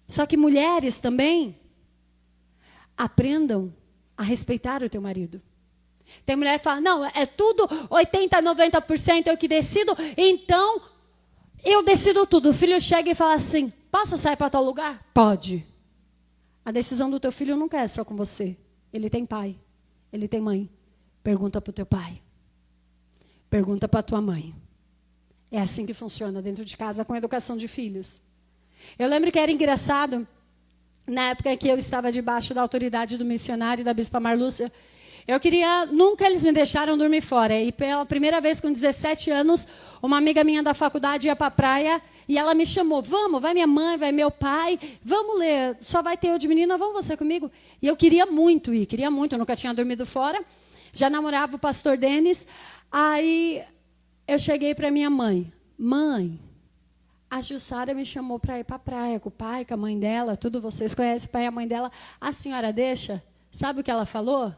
Só que mulheres também aprendam a respeitar o teu marido. Tem mulher que fala, não, é tudo 80%, 90% eu que decido, então eu decido tudo. O filho chega e fala assim, posso sair para tal lugar? Pode. A decisão do teu filho não quer só com você. Ele tem pai, ele tem mãe. Pergunta para o teu pai. Pergunta para a tua mãe. É assim que funciona dentro de casa com a educação de filhos. Eu lembro que era engraçado, na época que eu estava debaixo da autoridade do missionário e da bispa Marlúcia, nunca eles me deixaram dormir fora. E pela primeira vez com 17 anos, uma amiga minha da faculdade ia para a praia e ela me chamou, vamos, vai minha mãe, vai meu pai, vamos ler, só vai ter eu de menina, vamos você comigo? E eu queria muito ir, eu nunca tinha dormido fora, já namorava o pastor Denis. Aí eu cheguei para minha mãe, mãe, a Jussara me chamou para ir para a praia com o pai, com a mãe dela, tudo vocês conhecem o pai e a mãe dela, a senhora deixa? Sabe o que ela falou?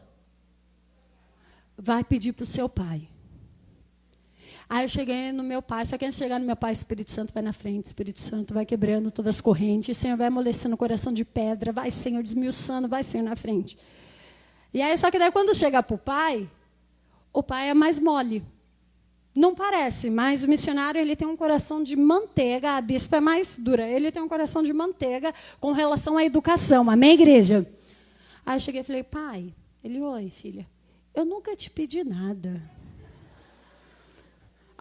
Vai pedir para o seu pai. Aí eu cheguei no meu pai, só que antes de chegar no meu pai, Espírito Santo vai na frente, Espírito Santo vai quebrando todas as correntes, Senhor vai amolecendo o coração de pedra, vai Senhor desmiuçando, vai Senhor na frente. E aí, só que daí quando chega para o pai é mais mole. Não parece, mas o missionário ele tem um coração de manteiga, a bispa é mais dura, ele tem um coração de manteiga com relação à educação, amém, igreja? Aí eu cheguei e falei, pai, ele, oi, filha, eu nunca te pedi nada.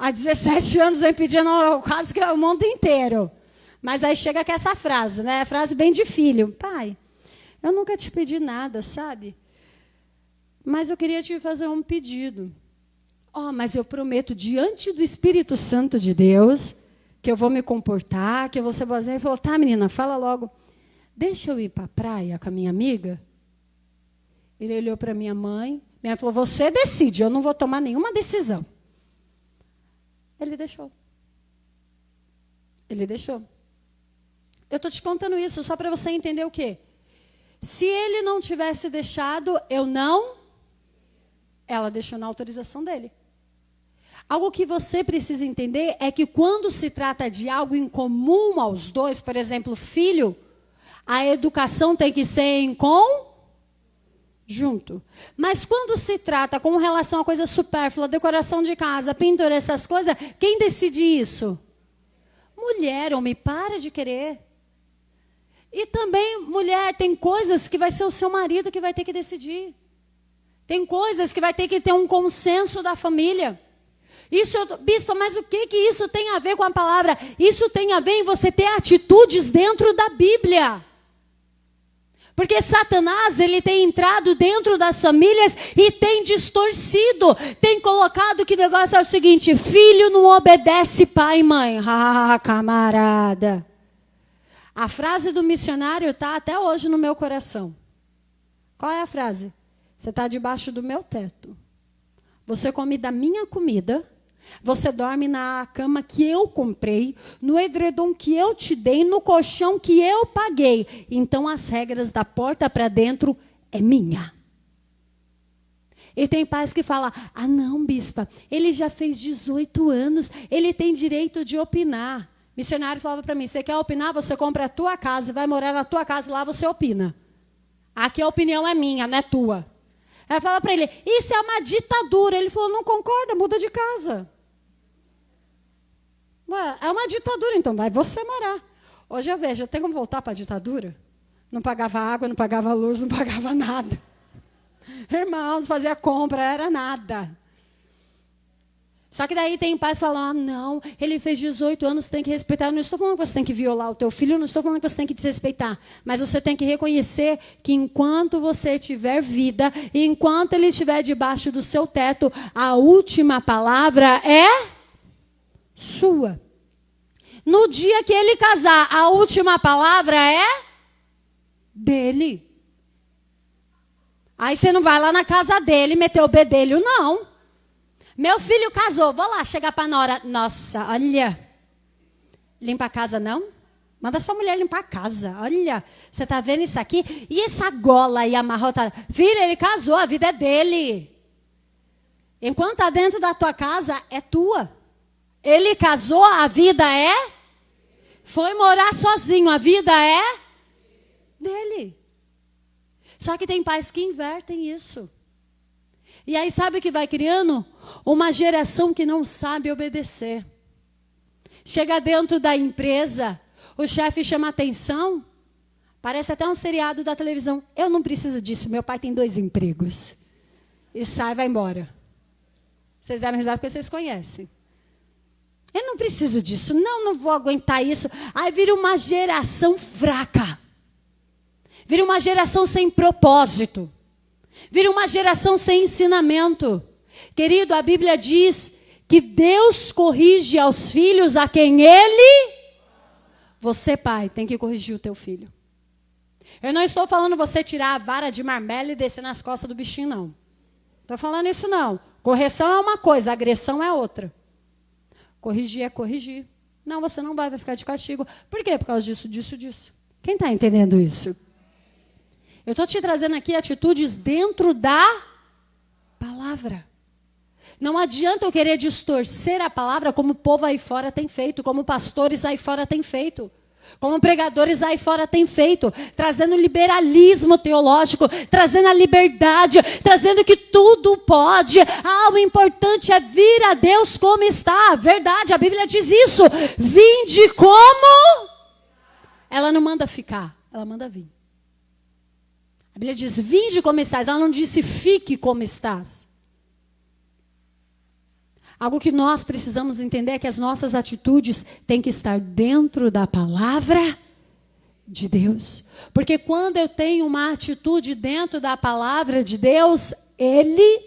Há 17 anos eu pedindo quase que o mundo inteiro. Mas aí chega com essa frase, né? A frase bem de filho. Pai, eu nunca te pedi nada, sabe? Mas eu queria te fazer um pedido. Mas eu prometo diante do Espírito Santo de Deus que eu vou me comportar, que eu vou ser boazinha. Ele falou, tá, menina, fala logo. Deixa eu ir para a praia com a minha amiga? Ele olhou para minha mãe. Minha mãe falou, você decide, eu não vou tomar nenhuma decisão. Ele deixou. Ele deixou. Eu estou te contando isso só para você entender o quê? Se ele não tivesse deixado, ela deixou na autorização dele. Algo que você precisa entender é que quando se trata de algo em comum aos dois, por exemplo, filho, a educação tem que ser em junto. Mas quando se trata com relação a coisa supérflua, decoração de casa, pintura, essas coisas, quem decide isso? Mulher, homem, para de querer. E também, mulher, tem coisas que vai ser o seu marido que vai ter que decidir. Tem coisas que vai ter que ter um consenso da família. Bispa, mas o que isso tem a ver com a palavra? Isso tem a ver em você ter atitudes dentro da Bíblia. Porque Satanás, ele tem entrado dentro das famílias e tem distorcido. Tem colocado que o negócio é o seguinte, filho não obedece pai e mãe. Camarada. A frase do missionário está até hoje no meu coração. Qual é a frase? Você está debaixo do meu teto. Você come da minha comida. Você dorme na cama que eu comprei, no edredom que eu te dei, no colchão que eu paguei. Então as regras da porta para dentro é minha. E tem pais que falam, não, bispa, ele já fez 18 anos, ele tem direito de opinar. Missionário falava para mim, você quer opinar? Você compra a tua casa, vai morar na tua casa, lá você opina. Aqui a opinião é minha, não é tua. Ela fala para ele, isso é uma ditadura. Ele falou, não concorda, muda de casa. Ué, é uma ditadura, então vai você morar. Hoje eu vejo, eu tenho como voltar para a ditadura? Não pagava água, não pagava luz, não pagava nada. Irmãos, fazia compra, era nada. Só que daí tem pais que falam, ah, não, ele fez 18 anos, você tem que respeitar. Eu não estou falando que você tem que violar o teu filho, eu não estou falando que você tem que desrespeitar. Mas você tem que reconhecer que enquanto você tiver vida, e enquanto ele estiver debaixo do seu teto, a última palavra é sua. No dia que ele casar, a última palavra é dele. Aí você não vai lá na casa dele meter o bedelho, não. Meu filho casou, vou lá chegar para a nora. Nossa, olha, limpa a casa não? Manda sua mulher limpar a casa. Olha, você está vendo isso aqui? E essa gola aí amarrotada? Filho, ele casou, a vida é dele. Enquanto está dentro da tua casa, é tua. Ele casou, a vida é? Foi morar sozinho, a vida é? Dele. Só que tem pais que invertem isso. E aí sabe o que vai criando? Uma geração que não sabe obedecer. Chega dentro da empresa, o chefe chama atenção, parece até um seriado da televisão. Eu não preciso disso, meu pai tem 2 empregos. E sai e vai embora. Vocês deram risada porque vocês conhecem. Eu não preciso disso, não vou aguentar isso. Aí vira uma geração fraca. Vira uma geração sem propósito. Vira uma geração sem ensinamento. Querido, a Bíblia diz que Deus corrige aos filhos a quem Ele... Você, pai, tem que corrigir o teu filho. Eu não estou falando você tirar a vara de marmelo e descer nas costas do bichinho, não. Estou falando isso, não. Correção é uma coisa, agressão é outra. Corrigir é corrigir. Não, você não vai ficar de castigo. Por quê? Por causa disso. Quem está entendendo isso? Eu estou te trazendo aqui atitudes dentro da palavra. Não adianta eu querer distorcer a palavra como o povo aí fora tem feito, como pastores aí fora têm feito, como pregadores aí fora têm feito, trazendo liberalismo teológico, trazendo a liberdade, trazendo que tudo pode. Ah, o importante é vir a Deus como está. Verdade, a Bíblia diz isso. Vinde como? Ela não manda ficar, ela manda vir. A Bíblia diz, vinde como estás. Ela não disse, fique como estás. Algo que nós precisamos entender é que as nossas atitudes têm que estar dentro da palavra de Deus. Porque quando eu tenho uma atitude dentro da palavra de Deus, Ele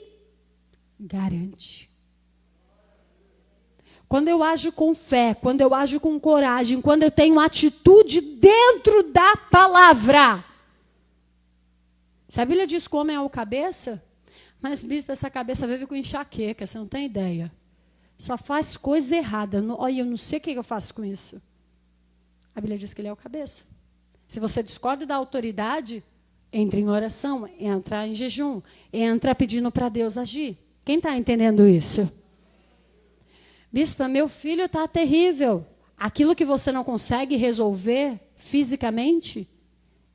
garante. Quando eu ajo com fé, quando eu ajo com coragem, quando eu tenho atitude dentro da palavra. Se a Bíblia diz que o homem é o cabeça, mas, bispo, essa cabeça vive com enxaqueca, você não tem ideia. Só faz coisa errada. Olha, eu não sei o que eu faço com isso. A Bíblia diz que ele é o cabeça. Se você discorda da autoridade, entra em oração, entra em jejum, entra pedindo para Deus agir. Quem está entendendo isso? Bispo, meu filho está terrível. Aquilo que você não consegue resolver fisicamente,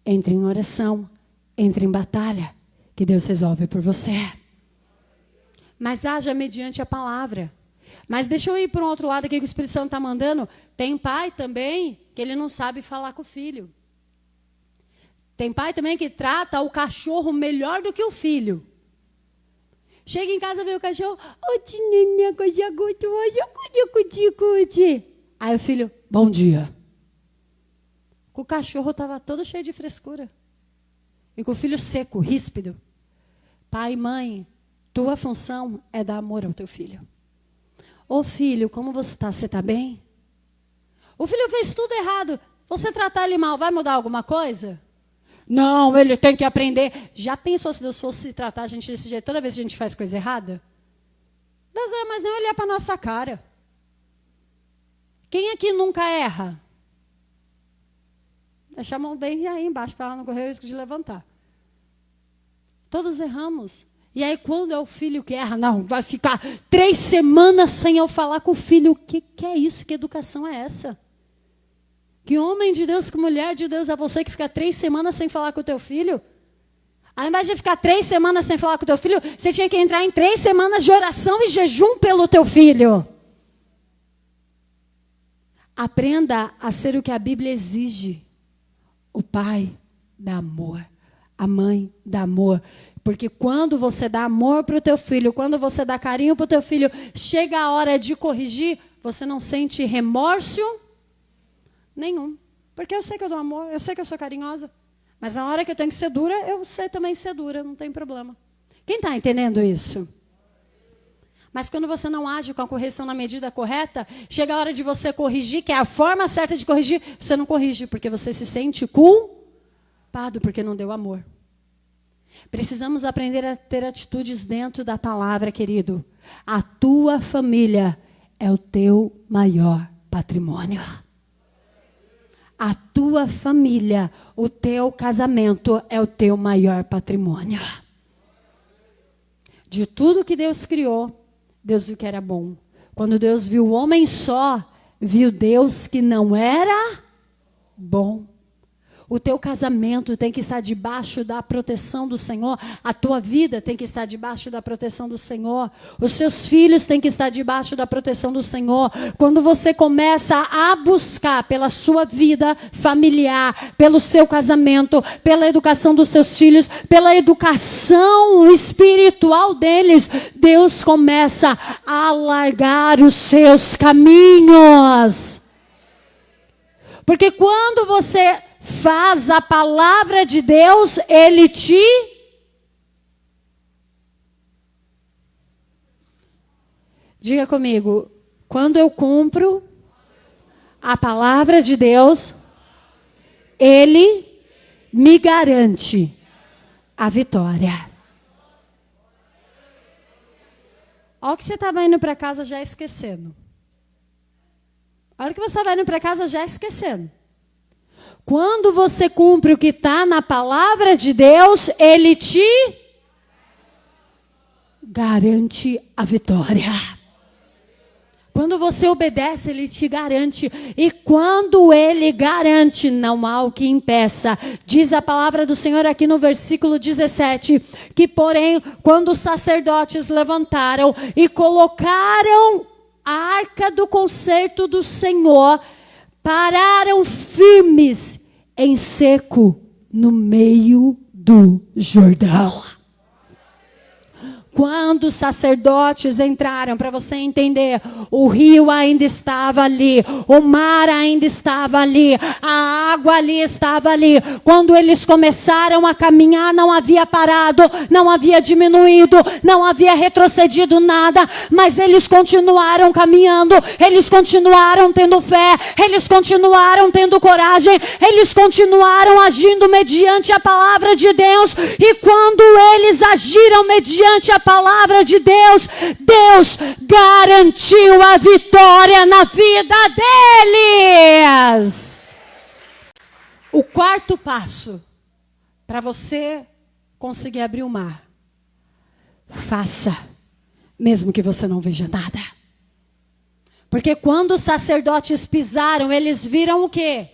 entre em oração. Entre em batalha, que Deus resolve por você. Mas haja mediante a palavra. Mas deixa eu ir para um outro lado aqui que o Espírito Santo está mandando. Tem pai também que ele não sabe falar com o filho. Tem pai também que trata o cachorro melhor do que o filho. Chega em casa e vê o cachorro. Aí o filho, bom dia. O cachorro estava todo cheio de frescura. E com o filho seco, ríspido. Pai e mãe, tua função é dar amor ao teu filho. Ô filho, como você está? Você está bem? O filho fez tudo errado. Você tratar ele mal, vai mudar alguma coisa? Não, ele tem que aprender. Já pensou se Deus fosse tratar a gente desse jeito toda vez que a gente faz coisa errada? Deus não é mais nem olhar para a nossa cara. Quem aqui nunca erra? Deixa a mão bem aí embaixo, para ela não correr o risco de levantar. Todos erramos. E aí, quando é o filho que erra, não, vai ficar 3 semanas sem eu falar com o filho. O que é isso? Que educação é essa? Que homem de Deus, que mulher de Deus é você que fica 3 semanas sem falar com o teu filho? Ao invés de ficar 3 semanas sem falar com o teu filho, você tinha que entrar em 3 semanas de oração e jejum pelo teu filho. Aprenda a ser o que a Bíblia exige. O pai dá amor A mãe dá amor. Porque quando você dá amor para o teu filho, quando você dá carinho para o teu filho, chega a hora de corrigir, você não sente remorso nenhum. Porque eu sei que eu dou amor, eu sei que eu sou carinhosa. Mas na hora que eu tenho que ser dura, eu sei também ser dura, não tem problema. Quem está entendendo isso? Mas quando você não age com a correção na medida correta, chega a hora de você corrigir, que é a forma certa de corrigir, você não corrige, porque você se sente culpado, porque não deu amor. Precisamos aprender a ter atitudes dentro da palavra, querido. A tua família é o teu maior patrimônio. A tua família, o teu casamento é o teu maior patrimônio. De tudo que Deus criou, Deus viu que era bom. Quando Deus viu o homem só, viu Deus que não era bom. O teu casamento tem que estar debaixo da proteção do Senhor. A tua vida tem que estar debaixo da proteção do Senhor. Os seus filhos têm que estar debaixo da proteção do Senhor. Quando você começa a buscar pela sua vida familiar, pelo seu casamento, pela educação dos seus filhos, pela educação espiritual deles, Deus começa a alargar os seus caminhos. Porque quando você faz a palavra de Deus, Ele te... Diga comigo, quando eu cumpro a palavra de Deus, Ele me garante a vitória. Olha o que você estava indo para casa já esquecendo. Olha o que você estava indo para casa já esquecendo. Quando você cumpre o que está na palavra de Deus, Ele te garante a vitória. Quando você obedece, Ele te garante. E quando Ele garante, não há o que impeça. Diz a palavra do Senhor aqui no versículo 17, que porém, quando os sacerdotes levantaram e colocaram a arca do concerto do Senhor, pararam firmes em seco no meio do Jordão. Quando os sacerdotes entraram, para você entender, o rio ainda estava ali, o mar ainda estava ali, a água ali estava ali. Quando eles começaram a caminhar, não havia parado, não havia diminuído, não havia retrocedido nada, mas eles continuaram caminhando, eles continuaram tendo fé, eles continuaram tendo coragem, eles continuaram agindo mediante a palavra de Deus. E quando eles agiram mediante a palavra de Deus, Deus garantiu a vitória na vida deles. O quarto passo para você conseguir abrir o mar: faça, mesmo que você não veja nada. Porque quando os sacerdotes pisaram, eles viram o quê?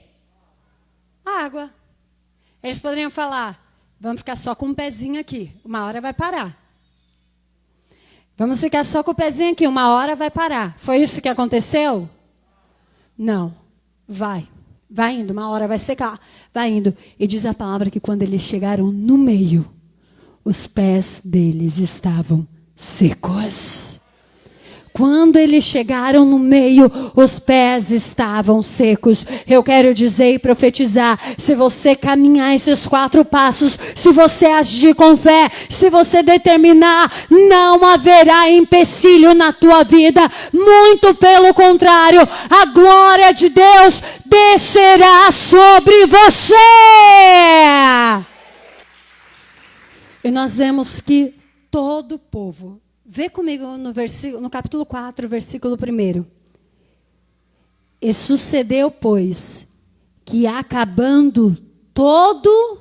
Água. Eles poderiam falar: vamos ficar só com um pezinho aqui, uma hora vai parar. Vamos ficar só com o pezinho aqui, uma hora vai parar. Foi isso que aconteceu? Não. Vai indo, uma hora vai secar. Vai indo. E diz a palavra que quando eles chegaram no meio, os pés deles estavam secos. Quando eles chegaram no meio, os pés estavam secos. Eu quero dizer e profetizar: se você caminhar esses 4 passos, se você agir com fé, se você determinar, não haverá empecilho na tua vida. Muito pelo contrário, a glória de Deus descerá sobre você. E nós vemos que todo o povo... Vê comigo no capítulo 4, versículo 1. E sucedeu, pois, que acabando todo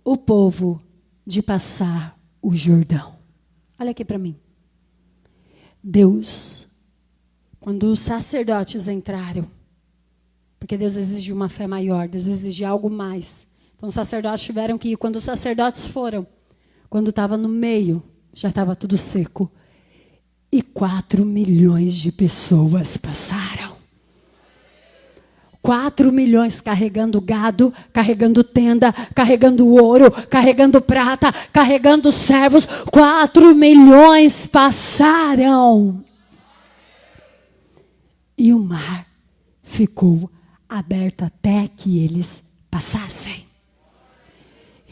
o povo de passar o Jordão. Olha aqui para mim. Deus, quando os sacerdotes entraram, porque Deus exige uma fé maior, Deus exige algo mais. Então os sacerdotes tiveram que ir. Quando os sacerdotes foram, quando estava no meio, já estava tudo seco. E 4 milhões de pessoas passaram. 4 milhões carregando gado, carregando tenda, carregando ouro, carregando prata, carregando servos. 4 milhões passaram. E o mar ficou aberto até que eles passassem.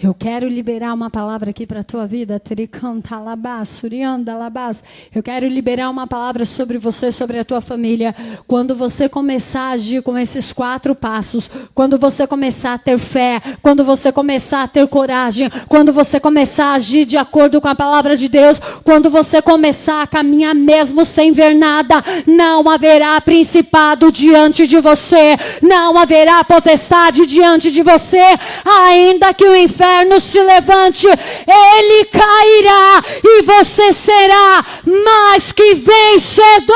Eu quero liberar uma palavra aqui para a tua vida. Eu quero liberar uma palavra sobre você, sobre a tua família. Quando você começar a agir com esses 4 passos, quando você começar a ter fé, quando você começar a ter coragem, quando você começar a agir de acordo com a palavra de Deus, quando você começar a caminhar mesmo sem ver nada, não haverá principado diante de você, não haverá potestade diante de você, ainda que o inferno se levante, ele cairá e você será mais que vencedor.